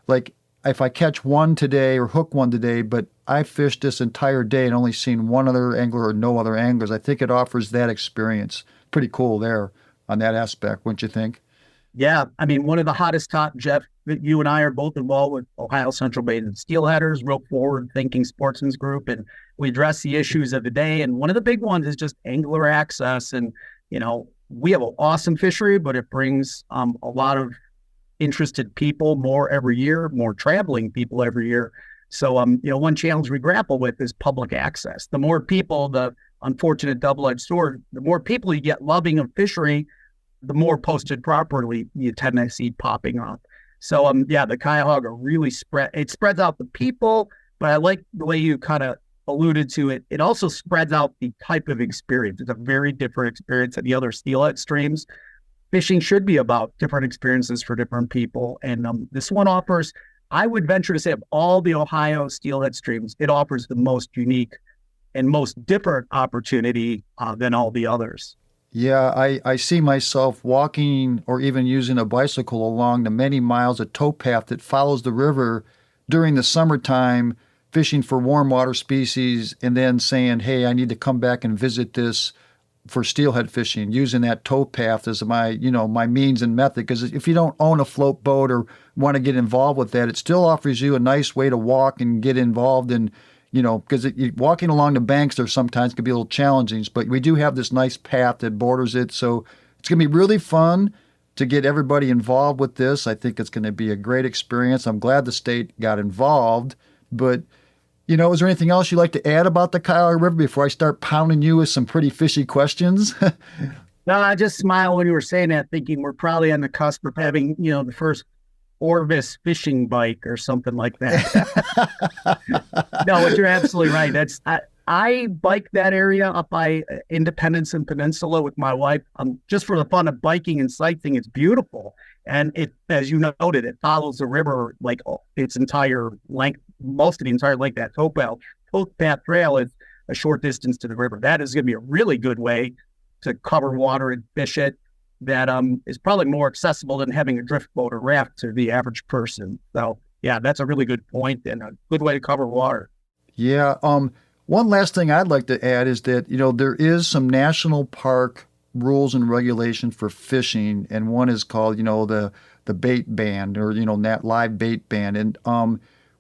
[SPEAKER 1] like, if I catch one today or hook one today, but I fished this entire day and only seen one other angler or no other anglers, I think it offers that experience. Pretty cool there on that aspect, wouldn't you think?
[SPEAKER 2] Yeah. I mean, one of the hottest Jeff, you and I are both involved with Ohio Central Basin Steelheaders, real forward-thinking sportsman's group, and we address the issues of the day. And one of the big ones is just angler access. And, we have an awesome fishery, but it brings a lot of interested people more every year, more traveling people every year. So, one challenge we grapple with is public access. The more people, the unfortunate double-edged sword, the more people you get loving of fishery, the more posted properly you tend to see popping up. So, the Cuyahoga really spreads out the people, but I like the way you kind of alluded to it, it also spreads out the type of experience. It's a very different experience than the other steelhead streams. Fishing should be about different experiences for different people. And this one offers, I would venture to say, of all the Ohio steelhead streams, it offers the most unique and most different opportunity than all the others.
[SPEAKER 1] Yeah, I see myself walking or even using a bicycle along the many miles of towpath that follows the river during the summertime, fishing for warm water species, and then saying, hey, I need to come back and visit this for steelhead fishing, using that towpath as my means and method. Because if you don't own a float boat or want to get involved with that, it still offers you a nice way to walk and get involved in, because walking along the banks there sometimes can be a little challenging, but we do have this nice path that borders it. So it's going to be really fun to get everybody involved with this. I think it's going to be a great experience. I'm glad the state got involved, but is there anything else you'd like to add about the Cuyahoga River before I start pounding you with some pretty fishy questions?
[SPEAKER 2] No, I just smiled when you were saying that, thinking we're probably on the cusp of having, the first Orvis fishing bike or something like that. No, but you're absolutely right. I bike that area up by Independence and Peninsula with my wife. Just for the fun of biking and sightseeing. It's beautiful. And it, as you noted, it follows the river like its entire length, most of the entire length. That towpath trail is a short distance to the river. That is going to be a really good way to cover water and fish it. That is probably more accessible than having a drift boat or raft to the average person. So yeah, that's a really good point and a good way to cover water.
[SPEAKER 1] Yeah. One last thing I'd like to add is that, there is some national park rules and regulations for fishing, and one is called, the bait ban, or, that live bait ban. And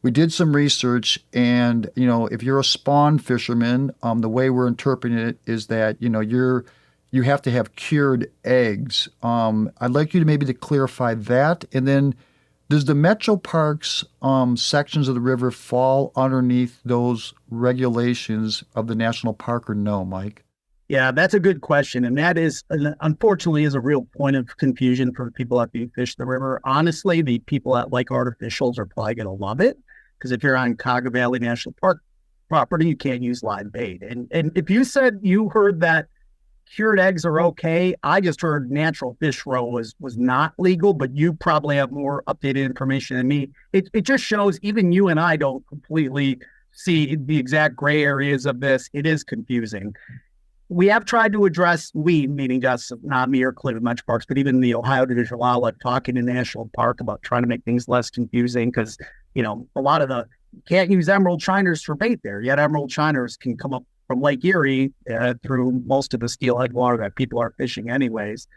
[SPEAKER 1] we did some research, and, if you're a spawn fisherman, the way we're interpreting it is that, you have to have cured eggs. I'd like you to maybe to clarify that. And then does the Metro Parks sections of the river fall underneath those regulations of the national park or no, Mike?
[SPEAKER 2] Yeah, that's a good question. And that is, unfortunately, is a real point of confusion for people that do fish the river. Honestly, the people that like artificials are probably going to love it, because if you're on Cuyahoga Valley National Park property, you can't use live bait. And if you said you heard that cured eggs are okay, I just heard natural fish roe was not legal, but you probably have more updated information than me. It just shows even you and I don't completely see the exact gray areas of this. It is confusing. We have tried to address, meaning just not me or Cleveland Metro Parks, but even the Ohio Division of Wildlife, talking in National Park about trying to make things less confusing, because, a lot of can't use emerald shiners for bait there, yet emerald shiners can come up from Lake Erie through most of the steelhead water that people are fishing anyways.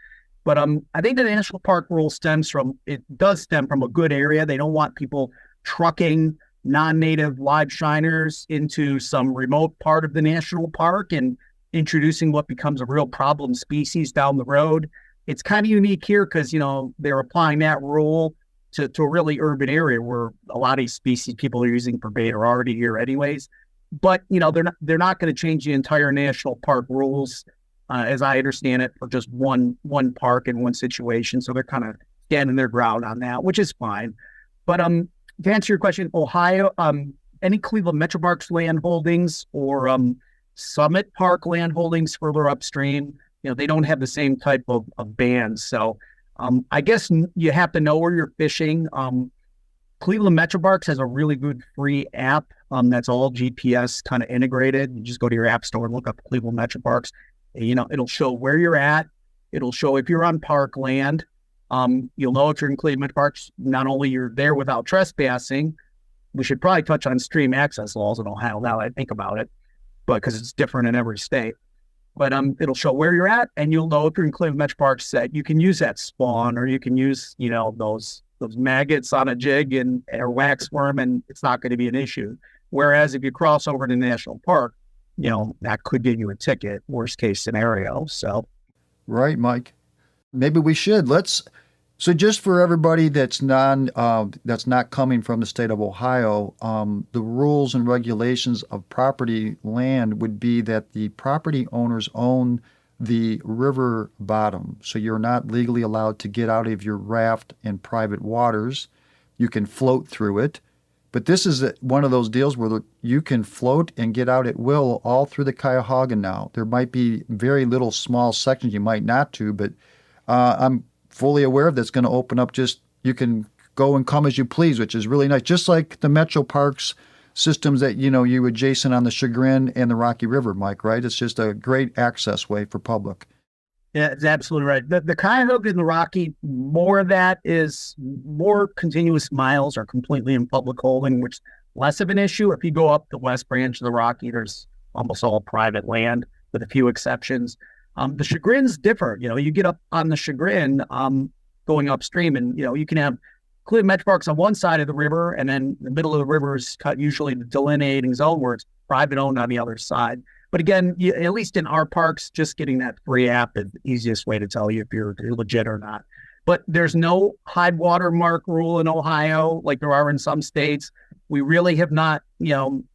[SPEAKER 2] But I think the national park rule does stem from a good area. They don't want people trucking non-native live shiners into some remote part of the national park and introducing what becomes a real problem species down the road. It's kind of unique here because, they're applying that rule to a really urban area where a lot of these species people are using for bait are already here anyways. But, they're not going to change the entire national park rules, as I understand it, for just one park in one situation. So they're kind of standing their ground on that, which is fine. But to answer your question, Ohio, any Cleveland Metro Parks land holdings or Summit Park land holdings further upstream, they don't have the same type of bans. So I guess you have to know where you're fishing. Cleveland Metro Parks has a really good free app that's all GPS kind of integrated. You just go to your app store and look up Cleveland Metro Parks. It'll show where you're at. It'll show if you're on park land. You'll know if you're in Cleveland Metro Parks. Not only you're there without trespassing, we should probably touch on stream access laws in Ohio now that I think about it, but because it's different in every state. But it'll show where you're at, and you'll know if you're in Cleveland Metro Parks that you can use that spawn, or you can use those maggots on a jig or wax worm, and it's not going to be an issue. Whereas if you cross over to national park, that could get you a ticket, worst case scenario. So,
[SPEAKER 1] right, Mike. Maybe we should. So just for everybody that's not coming from the state of Ohio, the rules and regulations of property land would be that the property owners own the river bottom. So you're not legally allowed to get out of your raft in private waters. You can float through it, But this is one of those deals where you can float and get out at will all through the Cuyahoga now. There might be very little small sections you might not to, but I'm fully aware of that's going to open up you can go and come as you please, which is really nice. Just like the Metro Parks systems that, you adjacent on the Chagrin and the Rocky River, Mike, right? It's just a great access way for public.
[SPEAKER 2] Yeah, it's absolutely right. The Cuyahoga and the Rocky, more of that is more continuous miles are completely in public holding, which is less of an issue. If you go up the West Branch of the Rocky, there's almost all private land with a few exceptions. The Chagrin's different. You get up on the Chagrin going upstream and, you can have clear Metro Parks on one side of the river, and then the middle of the river is cut usually the delineating zone where it's private owned on the other side. But again, at least in our parks, just getting that free app is the easiest way to tell you if you're legit or not. But there's no high water mark rule in Ohio like there are in some states. We really have not,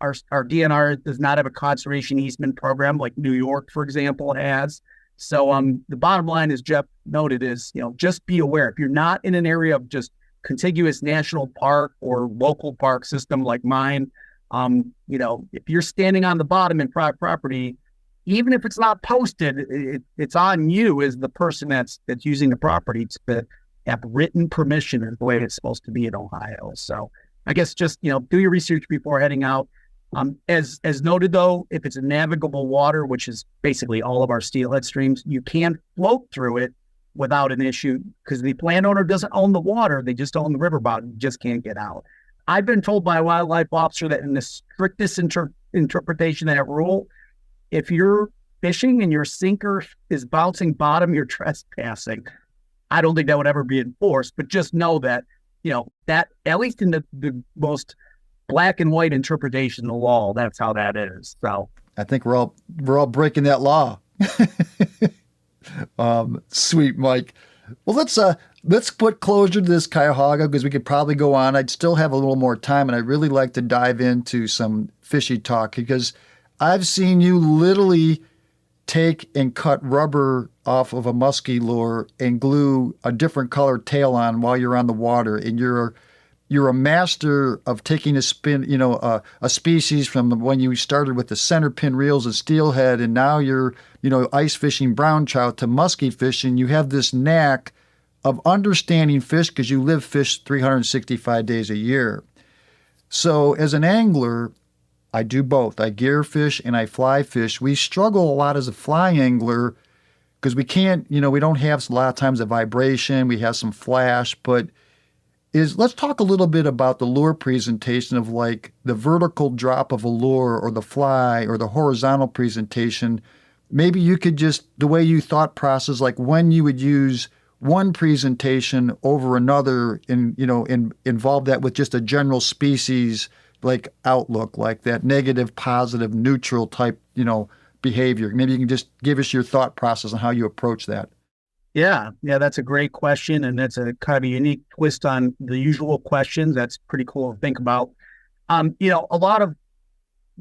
[SPEAKER 2] our DNR does not have a conservation easement program like New York, for example, has. So the bottom line, as Jeff noted, is, just be aware. If you're not in an area of just contiguous national park or local park system like mine, if you're standing on the bottom in private property, even if it's not posted, it's on you as the person that's using the property to have written permission in the way it's supposed to be in Ohio. So I guess just, do your research before heading out. As noted, though, if it's a navigable water, which is basically all of our steelhead streams, you can float through it without an issue because the landowner doesn't own the water. They just own the river bottom. You just can't get out. I've been told by a wildlife officer that in the strictest interpretation of that rule, if you're fishing and your sinker is bouncing bottom, you're trespassing. I don't think that would ever be enforced, but just know that, that at least in the most black and white interpretation of the law, that's how that is. So
[SPEAKER 1] I think we're all breaking that law. Sweet, Mike. Well, let's put closure to this Cuyahoga because we could probably go on. I'd still have a little more time, and I'd really like to dive into some fishy talk because I've seen you literally take and cut rubber off of a musky lure and glue a different colored tail on while you're on the water, and you're a master of taking a species from when you started with the center pin reels and steelhead, and now you're, ice fishing brown trout to musky fishing. You have this knack of understanding fish because you live fish 365 days a year. So as an angler, I do both. I gear fish and I fly fish. We struggle a lot as a fly angler because we can't, we don't have a lot of times a vibration. We have some flash, but let's talk a little bit about the lure presentation of like the vertical drop of a lure or the fly or the horizontal presentation. Maybe you could just, the way you thought process, like when you would use one presentation over another and, involve that with just a general species like outlook, like that negative, positive, neutral type, behavior. Maybe you can just give us your thought process on how you approach that.
[SPEAKER 2] Yeah, that's a great question. And that's a kind of a unique twist on the usual questions. That's pretty cool to think about. A lot of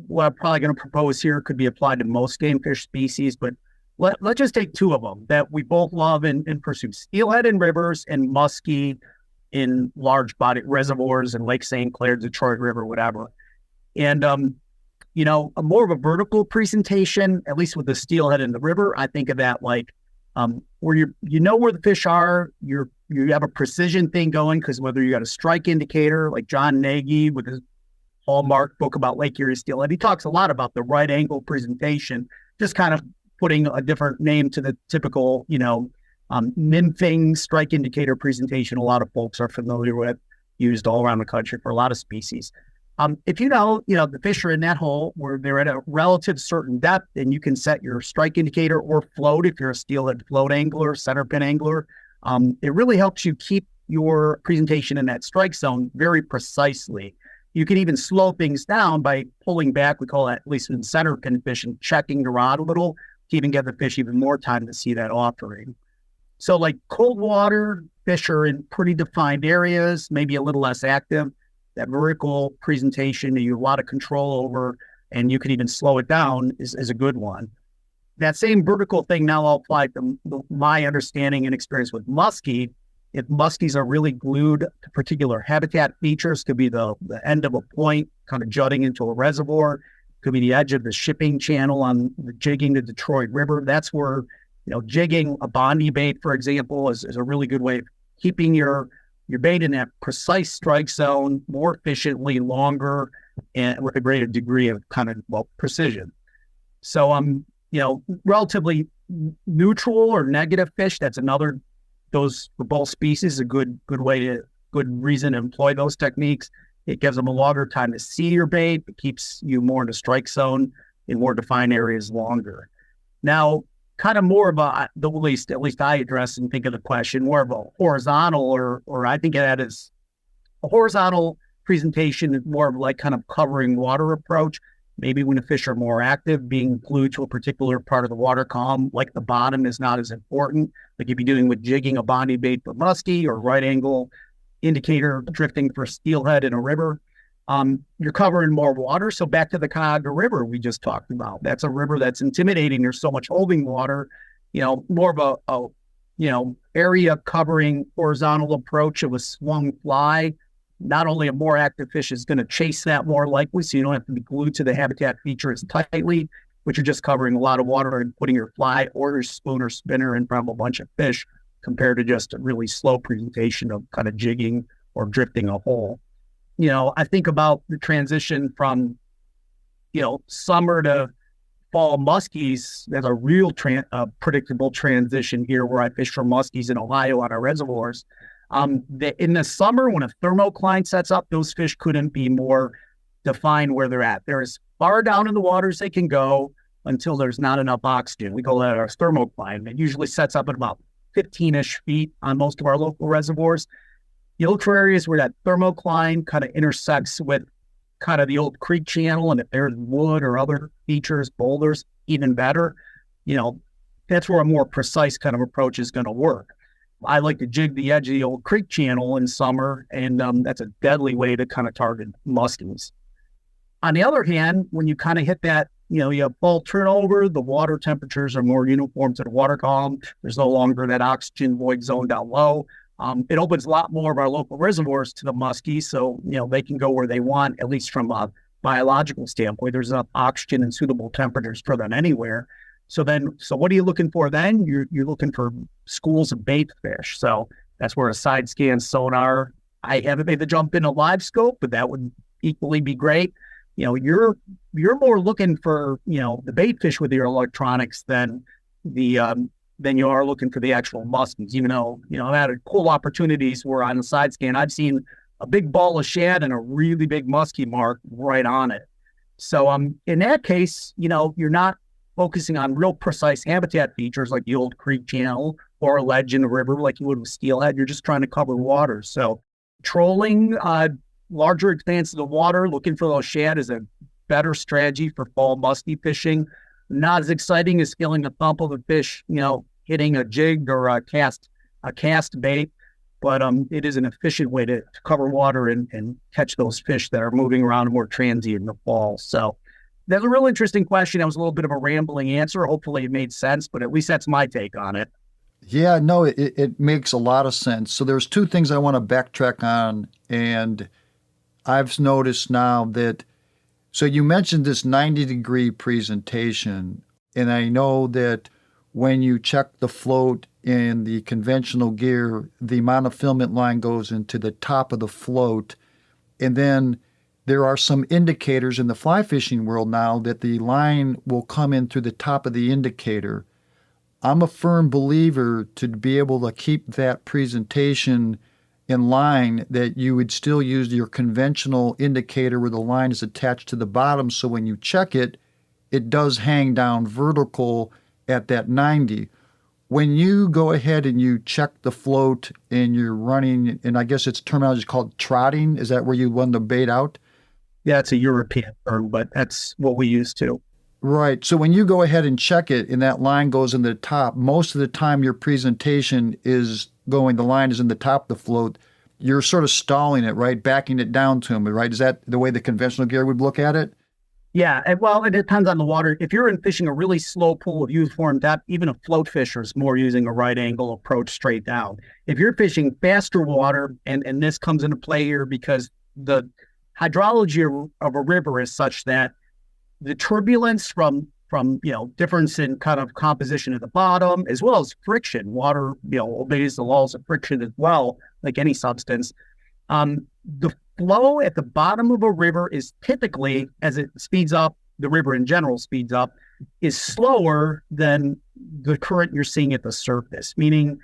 [SPEAKER 2] what I'm probably going to propose here could be applied to most game fish species, but let's just take two of them that we both love and pursue: steelhead in rivers and musky in large body reservoirs in Lake St. Clair, Detroit River, whatever. And, a more of a vertical presentation, at least with the steelhead in the river, I think of that like where where the fish are, you have a precision thing going because whether you got a strike indicator like John Nagy with his hallmark book about Lake Erie steelhead, he talks a lot about the right angle presentation, just kind of putting a different name to the typical, nymphing strike indicator presentation a lot of folks are familiar with, used all around the country for a lot of species. If the fish are in that hole where they're at a relative certain depth and you can set your strike indicator or float if you're a steelhead float angler, center pin angler, it really helps you keep your presentation in that strike zone very precisely. You can even slow things down by pulling back. We call that, at least in center pin fishing, checking the rod a little to even give the fish even more time to see that offering. So like cold water, fish are in pretty defined areas, maybe a little less active. That vertical presentation that you have a lot of control over, and you can even slow it down is a good one. That same vertical thing now I'll apply to my understanding and experience with muskie. If muskies are really glued to particular habitat features, could be the end of a point kind of jutting into a reservoir, could be the edge of the shipping channel on the jigging the Detroit River. That's where, jigging a bondy bait, for example, is a really good way of keeping your bait in that precise strike zone more efficiently, longer, and with a greater degree of precision. So, relatively neutral or negative fish, that's another, those for both species, a good reason to employ those techniques. It gives them a longer time to see your bait. It keeps you more in the strike zone in more defined areas longer. Now, kind of more of at least I address and think of the question, more of a horizontal, or I think that is a horizontal presentation, more of like kind of covering water approach. Maybe when the fish are more active, being glued to a particular part of the water column, like the bottom, is not as important. Like if you're doing with jigging a bondy bait for muskie, or right angle indicator drifting for steelhead in a river, you're covering more water. So back to the Cuyahoga River we just talked about. That's a river that's intimidating. There's so much holding water, more of a area covering horizontal approach of a swung fly. Not only a more active fish is going to chase that more likely, so you don't have to be glued to the habitat feature as tightly, but you're just covering a lot of water and putting your fly or your spoon or spinner in front of a bunch of fish, compared to just a really slow presentation of kind of jigging or drifting a hole. I think about the transition from, summer to fall muskies. There's a real predictable transition here where I fish for muskies in Ohio on our reservoirs. In the summer, when a thermocline sets up, those fish couldn't be more defined where they're at. They're as far down in the waters they can go until there's not enough oxygen. We call that our thermocline. It usually sets up at about 15-ish feet on most of our local reservoirs. You look for areas where that thermocline kind of intersects with kind of the old creek channel, and if there's wood or other features, boulders, even better. That's where a more precise kind of approach is going to work. I like to jig the edge of the old creek channel in summer, and that's a deadly way to kind of target muskies. On the other hand, when you kind of hit that, you have fall turnover, the water temperatures are more uniform to the water column. There's no longer that oxygen void zone down low. It opens a lot more of our local reservoirs to the muskies, so they can go where they want, at least from a biological standpoint. There's enough oxygen and suitable temperatures for them anywhere. So what are you looking for then? You're looking for schools of bait fish. So that's where a side scan sonar, I haven't made the jump into live scope, but that would equally be great. You're more looking for, the bait fish with your electronics than you are looking for the actual muskies, even though, I've had cool opportunities where on the side scan, I've seen a big ball of shad and a really big muskie mark right on it. So in that case, you're not focusing on real precise habitat features like the old creek channel or a ledge in the river like you would with steelhead. You're just trying to cover water. So trolling larger expanses of water, looking for those shad, is a better strategy for fall muskie fishing. Not as exciting as feeling the thump of a fish, hitting a jig or a cast bait, but it is an efficient way to cover water and catch those fish that are moving around more transient in the fall. So that's a real interesting question. That was a little bit of a rambling answer. Hopefully it made sense, but at least that's my take on it.
[SPEAKER 1] Yeah, no, it makes a lot of sense. So there's two things I want to backtrack on, and I've noticed now that, so you mentioned this 90-degree presentation, and I know that when you check the float in the conventional gear, the monofilament line goes into the top of the float, and then there are some indicators in the fly fishing world now that the line will come in through the top of the indicator. I'm a firm believer to be able to keep that presentation in line that you would still use your conventional indicator where the line is attached to the bottom, so when you check it, it does hang down vertical at that 90. When you go ahead and you check the float and you're running, and I guess it's terminology called trotting, is that where you run the bait out?
[SPEAKER 2] Yeah, it's a European term, but that's what we use too.
[SPEAKER 1] Right. So when you go ahead and check it and that line goes in the top, most of the time your presentation is going, the line is in the top of the float. You're sort of stalling it, right? Backing it down to them, right? Is that the way the conventional gear would look at it?
[SPEAKER 2] Yeah, and well, it depends on the water. If you're in fishing a really slow pool of uniform depth, even a float fisher is more using a right angle approach straight down. If you're fishing faster water, and this comes into play here because the hydrology of a river is such that the turbulence from difference in kind of composition at the bottom, as well as friction, water obeys the laws of friction as well, like any substance. The flow at the bottom of a river is typically, as it speeds up, the river in general speeds up, is slower than the current you're seeing at the surface. Meaning,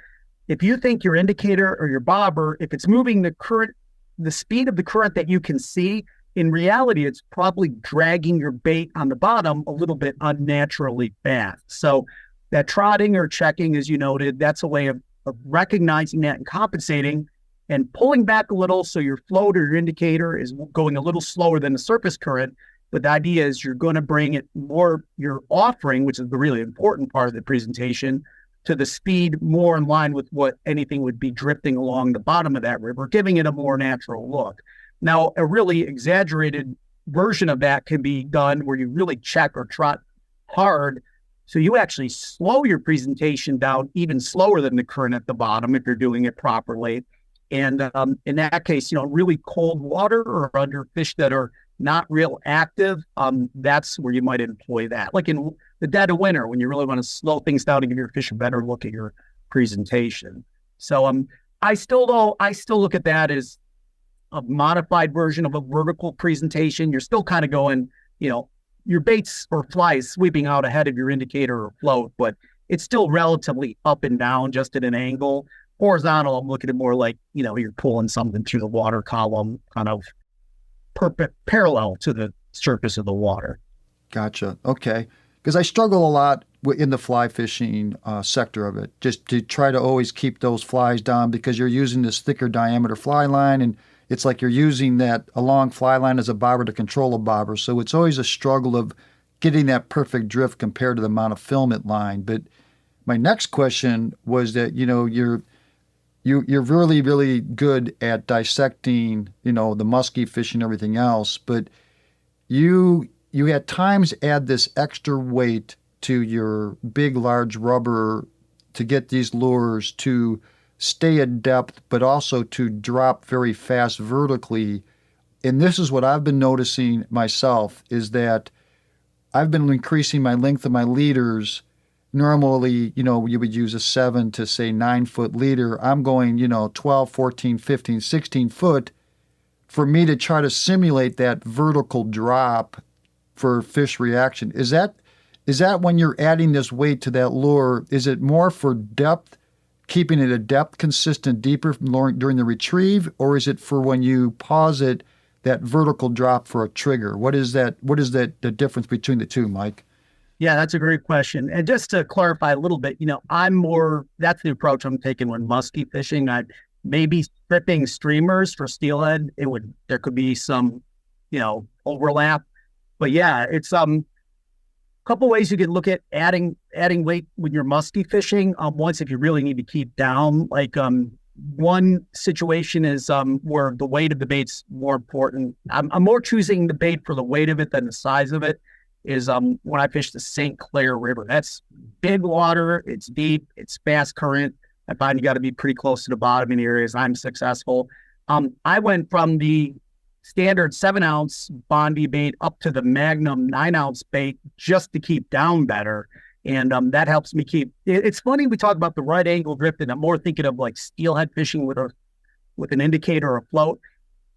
[SPEAKER 2] if you think your indicator or your bobber, if it's moving the speed of the current that you can see, in reality, it's probably dragging your bait on the bottom a little bit unnaturally fast. So that trotting or checking, as you noted, that's a way of recognizing that and compensating and pulling back a little so your float or your indicator is going a little slower than the surface current. But the idea is you're going to bring it more, your offering, which is the really important part of the presentation, to the speed more in line with what anything would be drifting along the bottom of that river, giving it a more natural look. Now, a really exaggerated version of that can be done where you really check or trot hard. So you actually slow your presentation down even slower than the current at the bottom if you're doing it properly. And in that case, really cold water or under fish that are not real active, that's where you might employ that. Like in the dead of winter, when you really want to slow things down and give your fish a better look at your presentation. So I still look at that as a modified version of a vertical presentation. You're still kind of going, your baits or flies sweeping out ahead of your indicator or float, but it's still relatively up and down, just at an angle. Horizontal, I'm looking at more like, you're pulling something through the water column, kind of parallel to the surface of the water.
[SPEAKER 1] Gotcha. Okay. Because I struggle a lot in the fly fishing sector of it, just to try to always keep those flies down, because you're using this thicker diameter fly line, and it's like you're using that a long fly line as a bobber to control a bobber. So it's always a struggle of getting that perfect drift compared to the amount of filament line. But my next question was that, you're really, really good at dissecting, the musky fish and everything else, but you at times add this extra weight to your big, large rubber to get these lures to stay at depth, but also to drop very fast vertically. And this is what I've been noticing myself, is that I've been increasing my length of my leaders. Normally, you would use a 7 to say 9 foot leader. I'm going, 12, 14, 15, 16 foot for me to try to simulate that vertical drop for fish reaction. Is that when you're adding this weight to that lure, is it more for depth, keeping it a depth consistent deeper during the retrieve, or is it for when you pause it, that vertical drop for a trigger? What is the difference between the two, Mike?
[SPEAKER 2] Yeah, that's a great question. And just to clarify a little bit, that's the approach I'm taking when musky fishing. I may be stripping streamers for steelhead. There could be some, overlap. But yeah, it's a couple ways you can look at adding weight when you're musky fishing. Once, if you really need to keep down, like one situation is where the weight of the bait's more important. I'm more choosing the bait for the weight of it than the size of it. Is when I fish the St. Clair River. That's big water, it's deep, it's fast current. I find you got to be pretty close to the bottom in areas I'm successful. I went from the standard 7-ounce Bondi bait up to the Magnum 9-ounce bait just to keep down better. And that helps me keep. It's funny we talk about the right angle drift, and I'm more thinking of like steelhead fishing with an indicator or a float.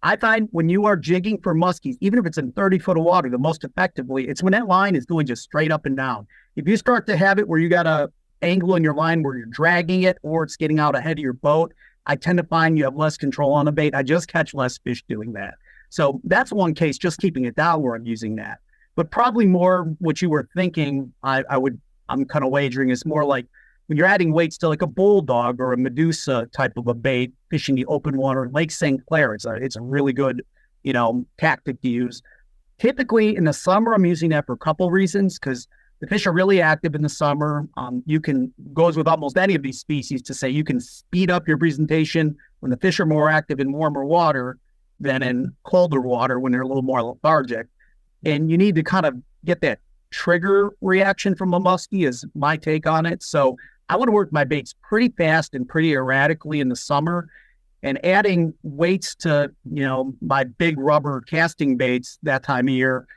[SPEAKER 2] I find when you are jigging for muskies, even if it's in 30 foot of water, the most effectively, it's when that line is going just straight up and down. If you start to have it where you got a angle in your line where you're dragging it or it's getting out ahead of your boat, I tend to find you have less control on the bait. I just catch less fish doing that. So that's one case, just keeping it down where I'm using that. But probably more what you were thinking, I'm kind of wagering is more like when you're adding weights to like a bulldog or a Medusa type of a bait, fishing the open water, Lake St. Clair, it's a really good, tactic to use. Typically in the summer, I'm using that for a couple reasons, because the fish are really active in the summer. Goes with almost any of these species to say you can speed up your presentation when the fish are more active in warmer water than in colder water when they're a little more lethargic. and you need to kind of get that trigger reaction from a muskie is my take on it. So I want to work my baits pretty fast and pretty erratically in the summer, and adding weights to, my big rubber casting baits that time of year.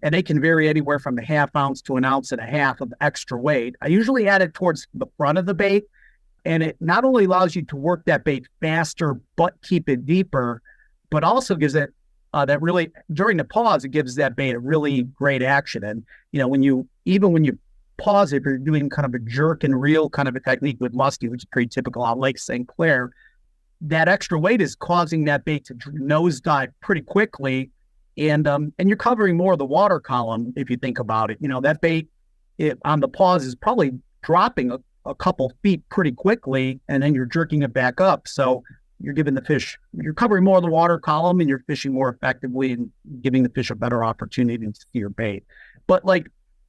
[SPEAKER 2] And they can vary anywhere from a half ounce to an ounce and a half of extra weight. I usually add it towards the front of the bait. And it not only allows you to work that bait faster, but keep it deeper, but also gives it that really, during the pause, it gives that bait a really great action. And, when you pause, if you're doing kind of a jerk and reel kind of a technique with muskie, which is pretty typical on Lake St. Clair, that extra weight is causing that bait to nosedive pretty quickly. And you're covering more of the water column, if you think about it. That bait on the pause is probably dropping a couple feet pretty quickly, and then you're jerking it back up. So you're giving the fish, you're covering more of the water column, and you're fishing more effectively and giving the fish a better opportunity to see your bait. But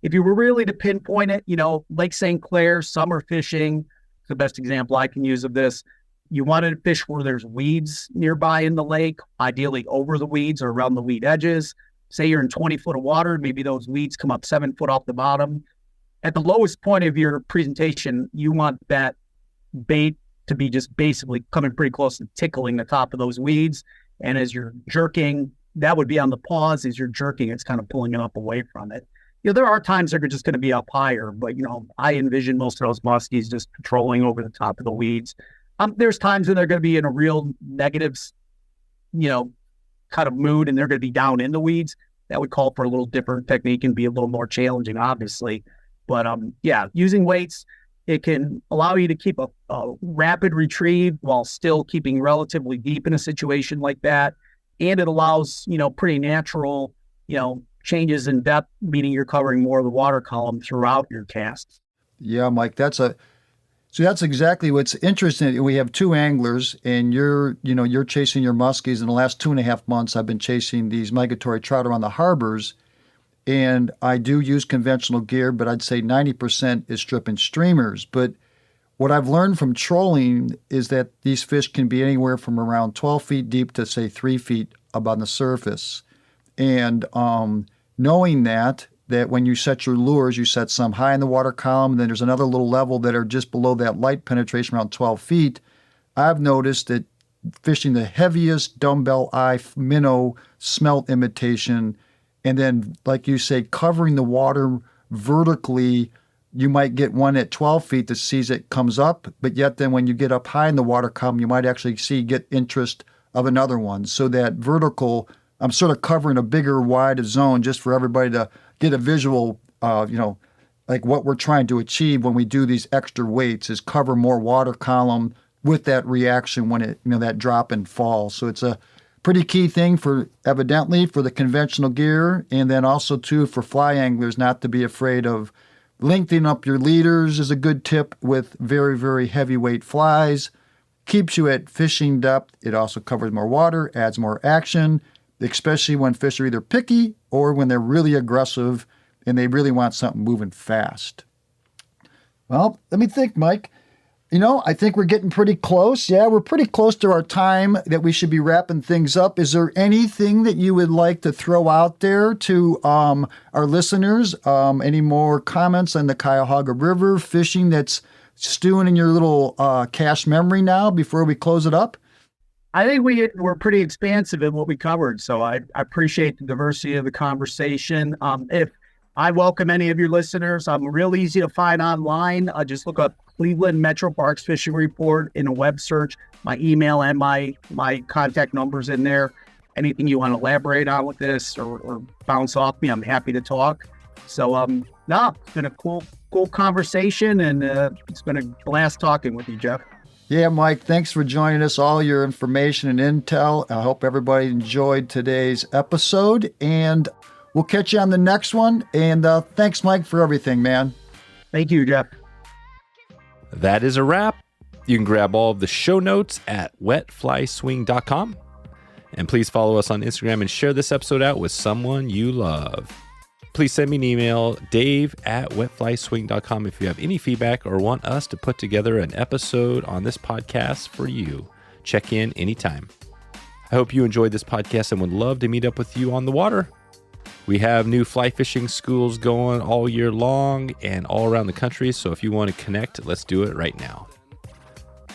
[SPEAKER 2] if you were really to pinpoint it, Lake St. Clair, summer fishing, the best example I can use of this. You want to fish where there's weeds nearby in the lake, ideally over the weeds or around the weed edges. Say you're in 20 foot of water, maybe those weeds come up 7 foot off the bottom. At the lowest point of your presentation, you want that bait to be just basically coming pretty close to tickling the top of those weeds. And as you're jerking, that would be on the pause. As you're jerking, it's kind of pulling it up away from it. There are times they're just going to be up higher, but, I envision most of those muskies just patrolling over the top of the weeds. There's times when they're going to be in a real negative, kind of mood, and they're going to be down in the weeds. That would call for a little different technique and be a little more challenging, obviously. But using weights, it can allow you to keep a rapid retrieve while still keeping relatively deep in a situation like that. And it allows, pretty natural, changes in depth, meaning you're covering more of the water column throughout your casts.
[SPEAKER 1] Yeah, Mike, so that's exactly what's interesting. We have two anglers, and you're chasing your muskies. In the last 2.5 months, I've been chasing these migratory trout around the harbors, and I do use conventional gear, but I'd say 90% is stripping streamers. But what I've learned from trolling is that these fish can be anywhere from around 12 feet deep to, say, 3 feet up on the surface. And knowing that when you set your lures, you set some high in the water column, and then there's another little level that are just below that light penetration around 12 feet, I've noticed that fishing the heaviest dumbbell eye minnow smelt imitation, and then, like you say, covering the water vertically, you might get one at 12 feet that sees it comes up, but yet then when you get up high in the water column, you might actually get interest of another one. So that vertical, I'm sort of covering a bigger, wider zone just for everybody to get a visual, like what we're trying to achieve when we do these extra weights is cover more water column with that reaction when it, that drop and fall. So it's a pretty key thing evidently for the conventional gear, and then also too for fly anglers not to be afraid of lengthening up your leaders is a good tip with very, very heavyweight flies. Keeps you at fishing depth. It also covers more water, adds more action, especially when fish are either picky or when they're really aggressive and they really want something moving fast. Well, let me think, Mike. I think we're getting pretty close. Yeah, we're pretty close to our time that we should be wrapping things up. Is there anything that you would like to throw out there to our listeners? Any more comments on the Cuyahoga River fishing that's stewing in your little cache memory now before we close it up?
[SPEAKER 2] I think we're pretty expansive in what we covered, so I appreciate the diversity of the conversation. If I welcome any of your listeners, I'm real easy to find online. Just look up Cleveland Metro Parks Fishing Report in a web search. My email and my contact numbers in there. Anything you want to elaborate on with this or bounce off me, I'm happy to talk. So, it's been a cool conversation, and it's been a blast talking with you, Jeff.
[SPEAKER 1] Yeah, Mike, thanks for joining us, all your information and intel. I hope everybody enjoyed today's episode, and we'll catch you on the next one. And thanks, Mike, for everything, man.
[SPEAKER 2] Thank you, Jeff.
[SPEAKER 3] That is a wrap. You can grab all of the show notes at wetflyswing.com. And please follow us on Instagram and share this episode out with someone you love. Please send me an email, dave@wetflyswing.com, if you have any feedback or want us to put together an episode on this podcast for you. Check in anytime. I hope you enjoyed this podcast and would love to meet up with you on the water. We have new fly fishing schools going all year long and all around the country. So if you want to connect, let's do it right now.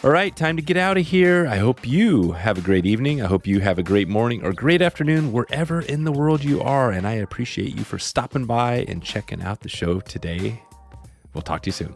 [SPEAKER 3] All right, time to get out of here. I hope you have a great evening. I hope you have a great morning or great afternoon wherever in the world you are. And I appreciate you for stopping by and checking out the show today. We'll talk to you soon.